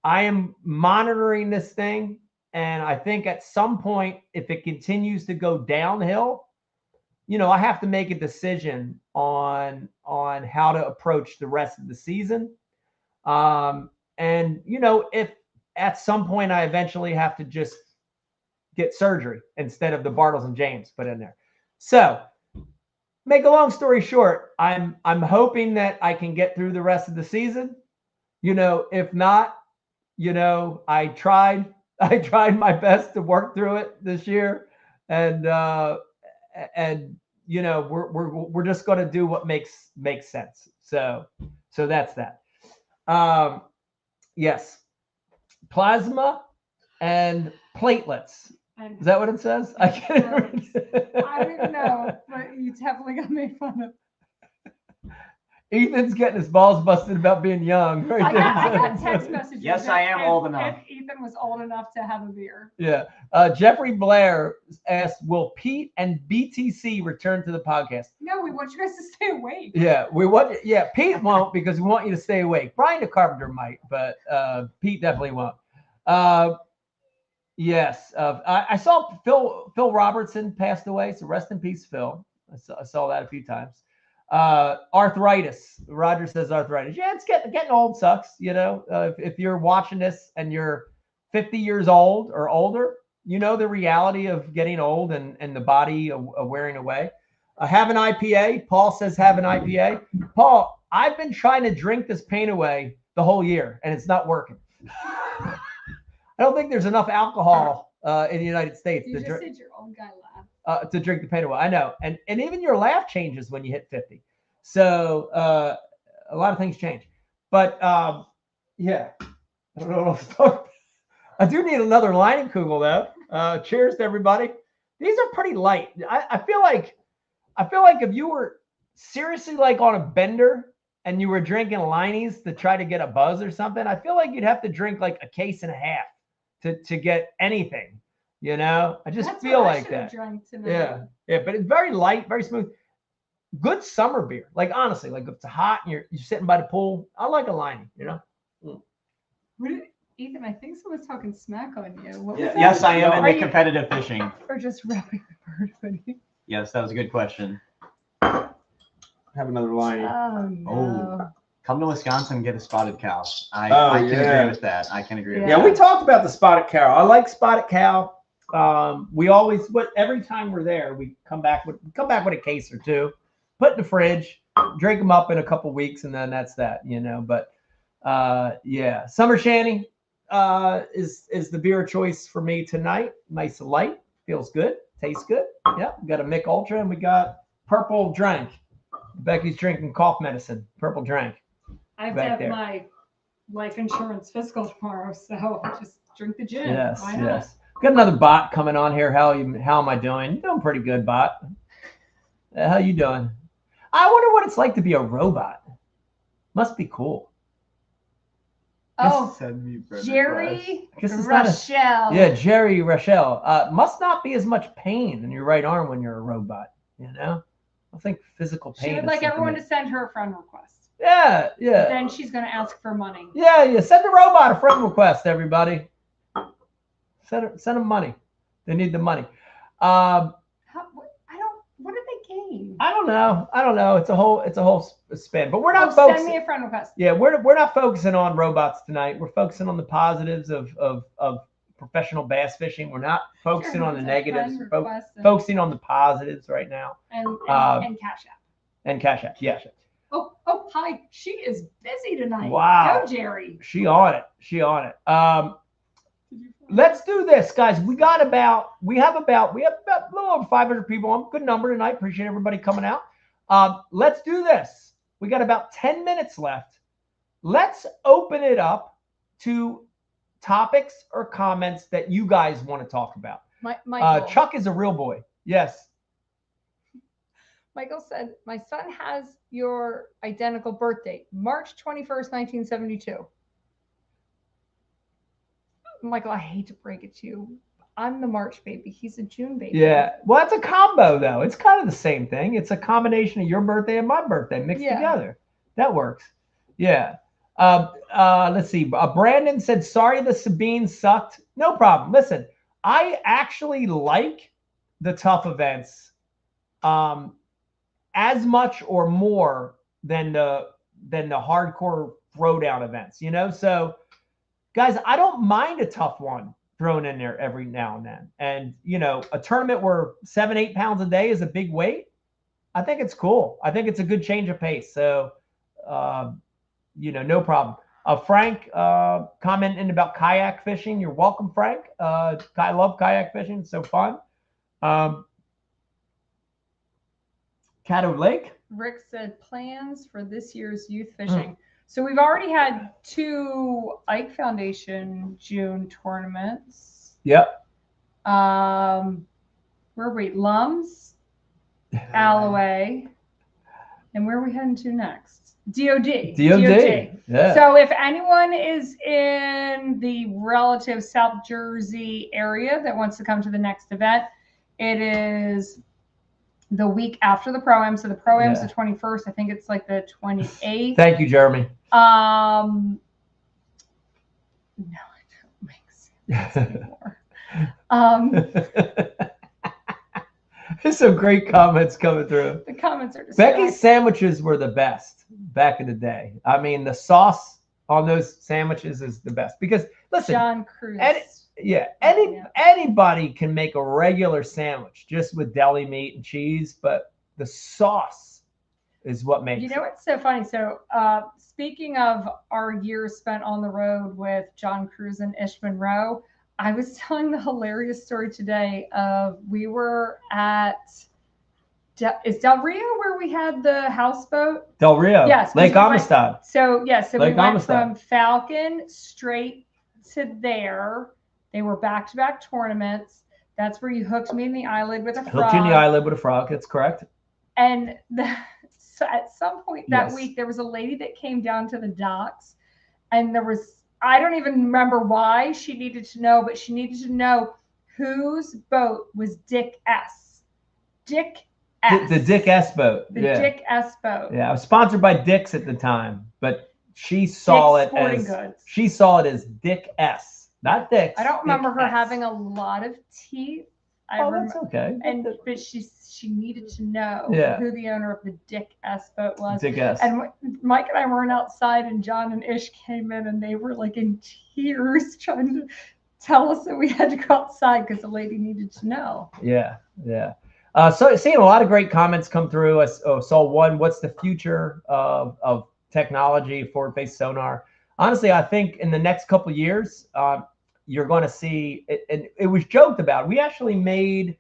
I am monitoring this thing, and I think at some point, if it continues to go downhill, I have to make a decision on how to approach the rest of the season. And if at some point I eventually have to just get surgery instead of the Bartles and James put in there. So make a long story short, I'm hoping that I can get through the rest of the season. If not, I tried my best to work through it this year, and we're just going to do what makes sense. So that's that. Yes, plasma and platelets. Is that what it says? I can't remember. I don't know, but you definitely got made fun of. Ethan's getting his balls busted about being young. Right I there. got text messages. Yes, that I am if- old enough. If Ethan was old enough to have a beer. Yeah. Jeffrey Blair asked, will Pete and BTC return to the podcast? No, we want you guys to stay awake. Yeah, Pete won't, because we want you to stay awake. Brian the Carpenter might, but Pete definitely won't. Yes. I saw Phil Robertson passed away, so rest in peace, Phil. I saw that a few times. Arthritis. Roger says arthritis. Yeah, it's getting old sucks. If you're watching this and you're 50 years old or older, the reality of getting old and the body wearing away. Have an IPA. Paul says have an IPA. Paul, I've been trying to drink this pain away the whole year, and it's not working. I don't think there's enough alcohol in the United States You just did your old guy laugh. to drink the pain away. I know. And even your laugh changes when you hit 50. So a lot of things change. But yeah, I don't know what to talk about. I do need another lining kugel though. Cheers to everybody. These are pretty light. I feel like if you were seriously like on a bender and you were drinking Liney's to try to get a buzz or something, I feel like you'd have to drink like a case and a half to get anything. I just That's feel what I like should've that. drank tonight. Yeah, but it's very light, very smooth. Good summer beer. Like honestly, like if it's hot and you're sitting by the pool, I like a Liney. Ethan, I think someone's talking smack on you. What was Yeah, that? yes, I am Are into you- competitive fishing. Or just rubbing the bird hoodie. Yes, that was a good question. Have another line. Oh no. Come to Wisconsin and get a spotted cow. I can yeah. agree with that. I can agree with Yeah, that. we talked about the spotted cow. I like spotted cow. We always, every time we're there, we come back with a case or two, put in the fridge, drink them up in a couple weeks, and then that's that. But yeah, summer shandy is the beer of choice for me tonight. Nice and light, feels good, tastes good. Yeah, we got a Mick Ultra and we got Purple Drank. Becky's drinking cough medicine. Purple Drank. I have Back to have there. my life insurance fiscal tomorrow, so I'll just drink the gin. Yes, Why not? yes. Got another bot coming on here. How am I doing? Doing pretty good, bot. How you doing? I wonder what it's like to be a robot. Must be cool. Oh, Send me friend requests. Jerry Guess it's not Rochelle. Yeah, Jerry Rochelle. Must not be as much pain in your right arm when you're a robot. I think physical pain. She would is like something everyone that- to send her a friend request. Yeah. Then she's going to ask for money. Yeah. Send the robot a friend request, everybody. Send them money. They need the money. What did they mean? I don't know. It's a whole spin, but we're not Send focusing. me a friend request. Yeah, we're not focusing on robots tonight. We're focusing on the positives of professional bass fishing. We're not focusing on the negatives. We're focusing on the positives right now. And Cash App. And Cash App, yeah. Oh, hi. She is busy tonight. Wow. Go, Jerry. She on it. Let's do this, guys. We have about a little over 500 people on. Good number tonight. Appreciate everybody coming out. Let's do this. We got about 10 minutes left. Let's open it up to topics or comments that you guys want to talk about. Michael. Chuck is a real boy. Yes. Michael said, my son has your identical birth date, March 21st, 1972. Michael, I hate to break it to you. I'm the March baby. He's a June baby. Yeah. Well, it's a combo, though. It's kind of the same thing. It's a combination of your birthday and my birthday mixed together. That works. Yeah. Let's see. Brandon said, sorry the Sabine sucked. No problem. Listen, I actually like the tough events as much or more than the hardcore throwdown events, you know? So, guys, I don't mind a tough one thrown in there every now and then. And, you know, a tournament where 7-8 pounds a day is a big weight, I think it's cool. I think it's a good change of pace. So, you know, no problem. Frank commenting about kayak fishing. You're welcome, Frank. I love kayak fishing. It's so fun. Caddo Lake. Rick said plans for this year's youth fishing. So we've already had 2 Ike Foundation June tournaments. Yep. Where are we? Lums, Alloway, and where are we heading to next? DOD. Yeah. So if anyone is in the relative South Jersey area that wants to come to the next event, it is the week after the Pro-Am. So the Pro-Am is the 21st. I think it's like the 28th. Thank you, Jeremy. No, it don't make sense anymore. There's some great comments coming through. The comments are Becky's sandwiches were the best back in the day. I mean, the sauce on those sandwiches is the best because listen, John Cruz. Anybody can make a regular sandwich just with deli meat and cheese, but the sauce is what makes it. You know what's so funny? So speaking of our years spent on the road with John Cruz and Ish Monroe, I was telling the hilarious story today of we were at is Del Rio where we had the houseboat? Del Rio. Yes. Lake Amistad. So we went Amistad. from Falcon straight to there. They were back-to-back tournaments. That's where you hooked me in the eyelid with a frog. Hooked you in the eyelid with a frog. That's correct. And so at some point that week, there was a lady that came down to the docks, and there was, I don't even remember why she needed to know, but she needed to know whose boat was Dick S. Dick S. The Dick S boat. Dick S boat. Yeah, I was sponsored by Dick's at the time, but she saw it as Dick S. Not Dick's. I don't remember Dick her S. having a lot of teeth. That's okay. But she needed to know who the owner of the Dick S boat was. Dick S. And Mike and I weren't outside, and John and Ish came in, and they were like in tears trying to tell us that we had to go outside because the lady needed to know. Yeah. So seeing a lot of great comments come through. I saw one. What's the future of technology, forward-faced sonar? Honestly, I think in the next couple of years, you're going to see it, and it was joked about. We actually made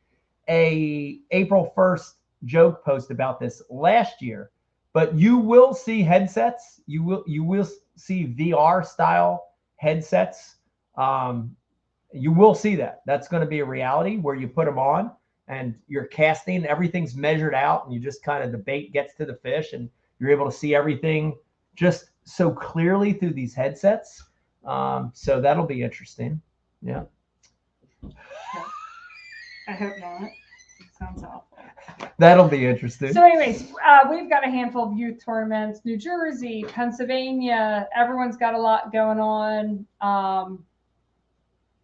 a April 1st joke post about this last year, but you will see headsets. You will see VR style headsets. You will see that. That's going to be a reality where you put them on and you're casting. Everything's measured out, and you just kind of, the bait gets to the fish, and you're able to see everything just so clearly through these headsets. So that'll be interesting. Yeah. I hope not. It sounds awful. That'll be interesting. So anyways, we've got a handful of youth tournaments, New Jersey, Pennsylvania. Everyone's got a lot going on.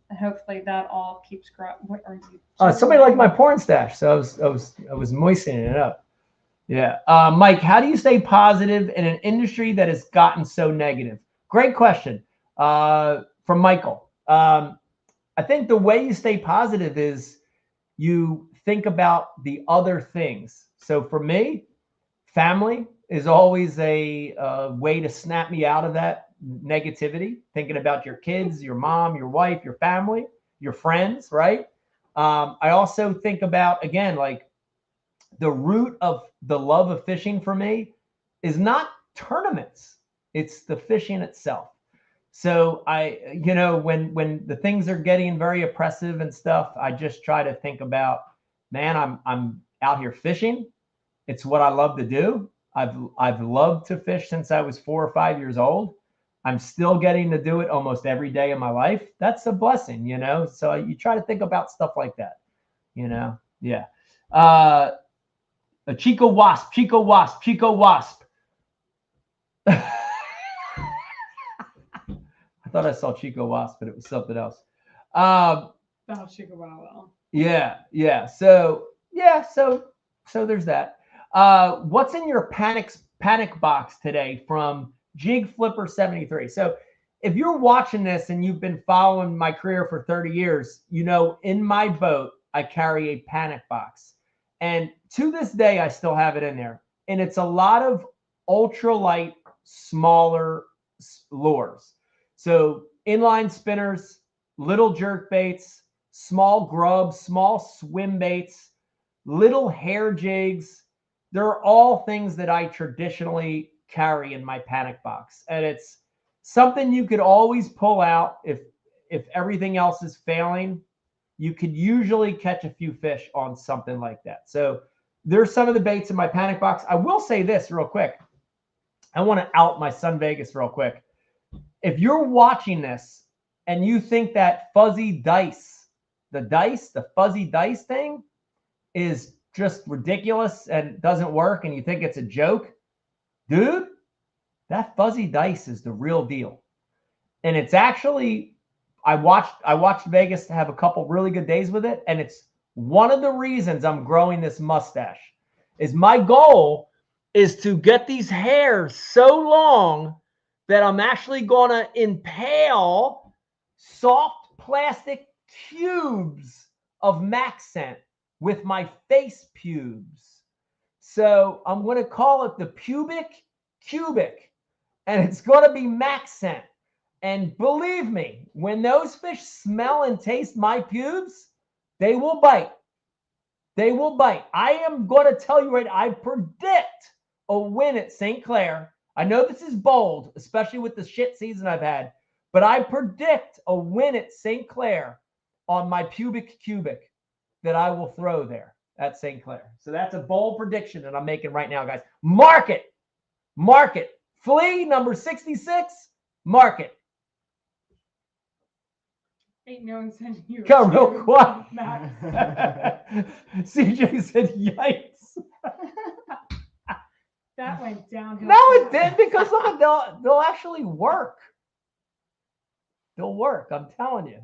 And hopefully that all keeps growing. What are you? Somebody liked my porn stash, so I was moistening it up. Yeah. Mike, how do you stay positive in an industry that has gotten so negative? Great question. From Michael. I think the way you stay positive is you think about the other things. So for me, family is always a way to snap me out of that negativity. Thinking about your kids, your mom, your wife, your family, your friends, right? I also think about, again, like the root of the love of fishing for me is not tournaments. It's the fishing itself. So when the things are getting very oppressive and stuff, I just try to think about, man, I'm out here fishing. It's what I love to do. I've loved to fish since I was 4 or 5 years old. I'm still getting to do it almost every day of my life. That's a blessing, So you try to think about stuff like that, Yeah. A Chico Wasp. I thought I saw Chico Wasp, but it was something else. Chico Wow. Yeah. So there's that. What's in your panic box today from Jig Flipper 73? So if you're watching this and you've been following my career for 30 years, in my boat, I carry a panic box. And to this day, I still have it in there. And it's a lot of ultralight, smaller lures. So inline spinners, little jerk baits, small grubs, small swim baits, little hair jigs. They're all things that I traditionally carry in my panic box. And it's something you could always pull out if everything else is failing. You could usually catch a few fish on something like that. So there's some of the baits in my panic box. I will say this real quick. I want to out my Sun Vegas real quick. If you're watching this and you think that fuzzy dice, the fuzzy dice thing is just ridiculous and doesn't work and you think it's a joke, dude, that fuzzy dice is the real deal. And it's actually, I watched Vegas have a couple really good days with it, and it's one of the reasons I'm growing this mustache. Is my goal is to get these hairs so long that I'm actually going to impale soft plastic cubes of Maxcent with my face pubes. So I'm going to call it the pubic cubic, and it's going to be Maxcent. And believe me, when those fish smell and taste my pubes, they will bite. They will bite. I am going to tell you right, I predict a win at St. Clair. I know this is bold, especially with the shit season I've had, but I predict a win at St. Clair on my pubic cubic that I will throw there at St. Clair. So that's a bold prediction that I'm making right now, guys. Mark it. Mark it. Flea number 66. Mark it. Ain't no one sending you. Come real quick. CJ said, "Yikes." That went downhill. No, it did, because look, they'll actually work. They'll work. I'm telling you.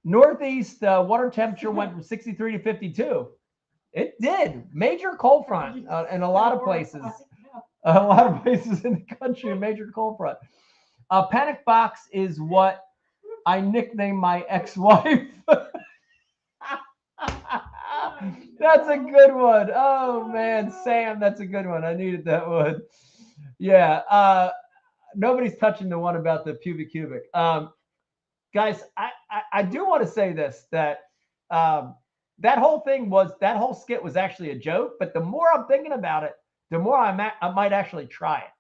Northeast water temperature went from 63 to 52. It did. Major cold front in a lot of places. A lot of places in the country, a major cold front. Panic box is what I nicknamed my ex-wife. That's a good one. Oh man, Sam, that's a good one. I needed that one. Yeah. Nobody's touching the one about the pubic cubic. Guys, I do want to say this, that that whole skit was actually a joke, but the more I'm thinking about it, the more I might actually try it,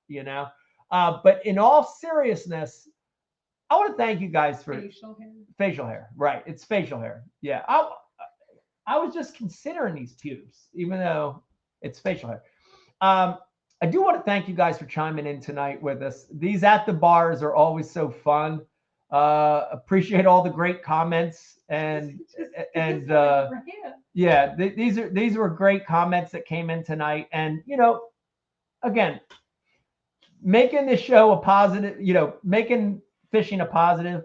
But in all seriousness, I want to thank you guys for facial hair. Right. It's facial hair. Yeah. I was just considering these pubes, even though it's facial hair. I do want to thank you guys for chiming in tonight with us. These at the bars are always so fun. Appreciate all the great comments and yeah, these were great comments that came in tonight. And again, making this show a positive, making fishing a positive.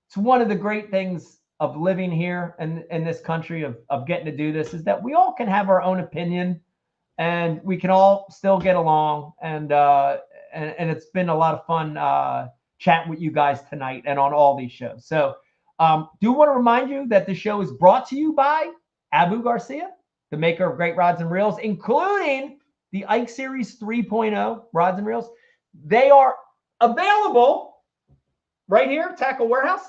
It's one of the great things of living here in this country, of getting to do this, is that we all can have our own opinion and we can all still get along. And it's been a lot of fun chatting with you guys tonight and on all these shows. So do want to remind you that the show is brought to you by Abu Garcia, the maker of great rods and reels, including the Ike Series 3.0 rods and reels. They are available right here, Tackle Warehouse.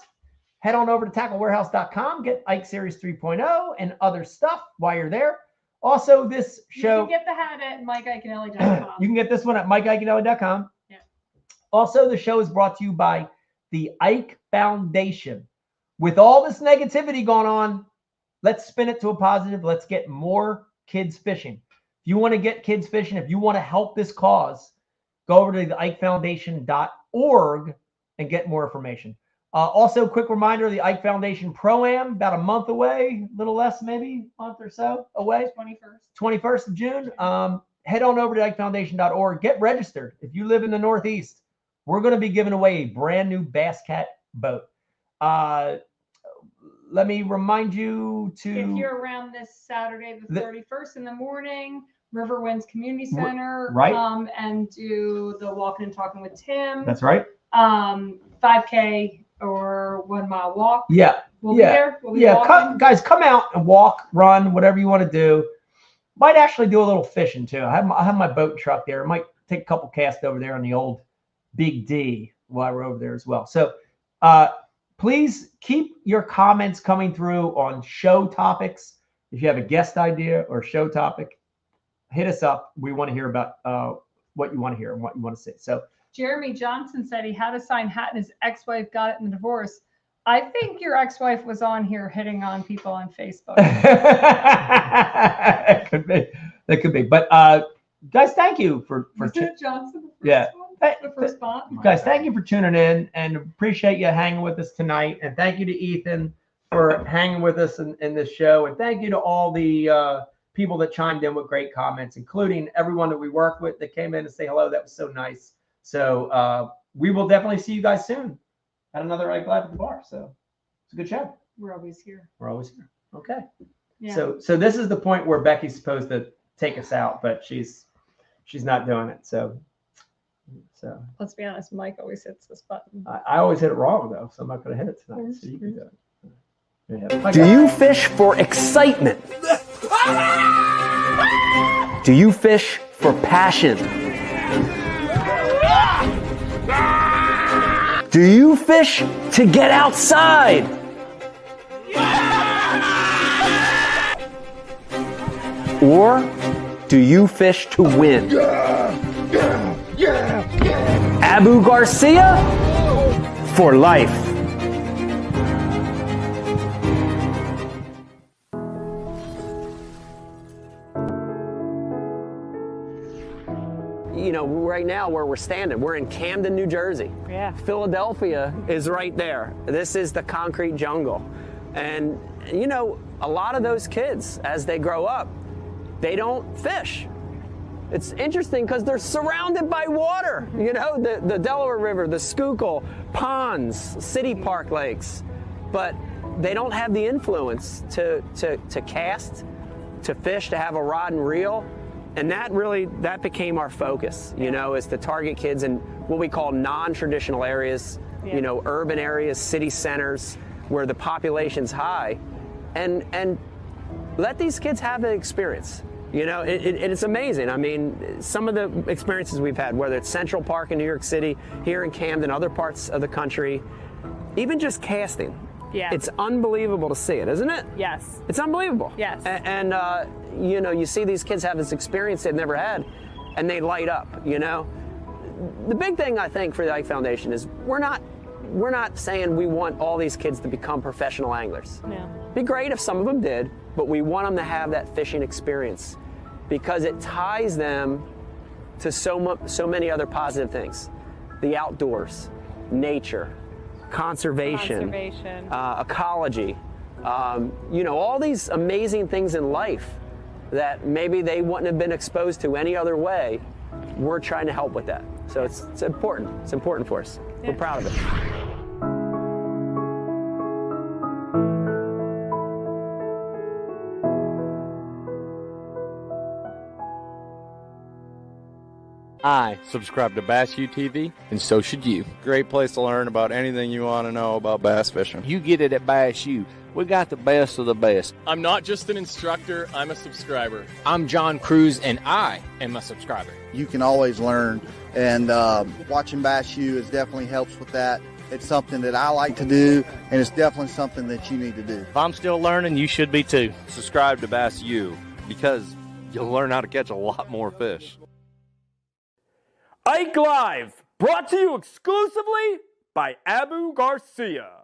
Head on over to tacklewarehouse.com, get Ike Series 3.0 and other stuff while you're there. Also, this show. You can get the hat at MikeIconelli.com. You can get this one at MikeIconelli.com. Yeah. Also, the show is brought to you by the Ike Foundation. With all this negativity going on, let's spin it to a positive. Let's get more kids fishing. If you want to get kids fishing, if you want to help this cause, go over to the IkeFoundation.org and get more information. Also, quick reminder, the Ike Foundation Pro-Am, about a month away, a little less, maybe a month or so away. 21st of June. Head on over to IkeFoundation.org. Get registered. If you live in the Northeast, we're going to be giving away a brand new Bass Cat boat. Let me remind you to... If you're around this Saturday, the 31st in the morning, River Winds Community Center, right. And do the Walking and Talking with Tim. That's right. 5K or 1 mile walk. Yeah. We'll be there. We'll be guys, come out and walk, run, whatever you want to do. Might actually do a little fishing too. I have my boat and truck there. Might take a couple casts over there on the old Big D while we're over there as well. So please keep your comments coming through on show topics. If you have a guest idea or show topic, hit us up. We want to hear about what you want to hear and what you want to see. So Jeremy Johnson said he had a signed hat and his ex-wife got it in the divorce. I think your ex-wife was on here hitting on people on Facebook. It could be. That could be. But guys, thank you for Johnson. The first spot. Guys, thank you for tuning in and appreciate you hanging with us tonight. And thank you to Ethan for hanging with us in this show. And thank you to all the people that chimed in with great comments, including everyone that we work with that came in to say hello. That was so nice. So we will definitely see you guys soon at another Ike Live at the Bar. So it's a good show. We're always here. We're always here. Okay. Yeah. So this is the point where Becky's supposed to take us out, but she's not doing it. So Let's be honest, Mike always hits this button. I always hit it wrong though, so I'm not going to hit it tonight. So you can do it. Yeah. Do you fish for excitement? Do you fish for passion? Do you fish to get outside? Or do you fish to win? Abu Garcia for life. You know, right now where we're standing, we're in Camden, New Jersey. Yeah. Philadelphia is right there. This is the concrete jungle. And, you know, a lot of those kids, as they grow up, they don't fish. It's interesting because they're surrounded by water. You know, the Delaware River, the Schuylkill, ponds, city park lakes. But they don't have the influence to cast, to fish, to have a rod and reel. And that became our focus, you know, is to target kids in what we call non-traditional areas, you know, urban areas, city centers, where the population's high, and let these kids have the experience. You know, it's amazing. I mean, some of the experiences we've had, whether it's Central Park in New York City, here in Camden, other parts of the country, even just casting. Yeah. It's unbelievable to see it, isn't it? Yes. It's unbelievable. Yes. And you know, you see these kids have this experience they've never had, and they light up, you know? The big thing, I think, for the Ike Foundation is we're not saying we want all these kids to become professional anglers. Yeah. It'd be great if some of them did, but we want them to have that fishing experience because it ties them to so many other positive things. The outdoors, nature, conservation. Ecology, you know, all these amazing things in life that maybe they wouldn't have been exposed to any other way. We're trying to help with that. So it's important. It's important for us. Yeah. We're proud of it. I subscribe to Bass U TV, and so should you. Great place to learn about anything you want to know about bass fishing. You get it at Bass U. We got the best of the best. I'm not just an instructor, I'm a subscriber. I'm John Cruz, and I am a subscriber. You can always learn, and watching Bass U is definitely helps with that. It's something that I like to do, and it's definitely something that you need to do. If I'm still learning, you should be too. Subscribe to Bass U because you'll learn how to catch a lot more fish. Ike Live, brought to you exclusively by Abu Garcia.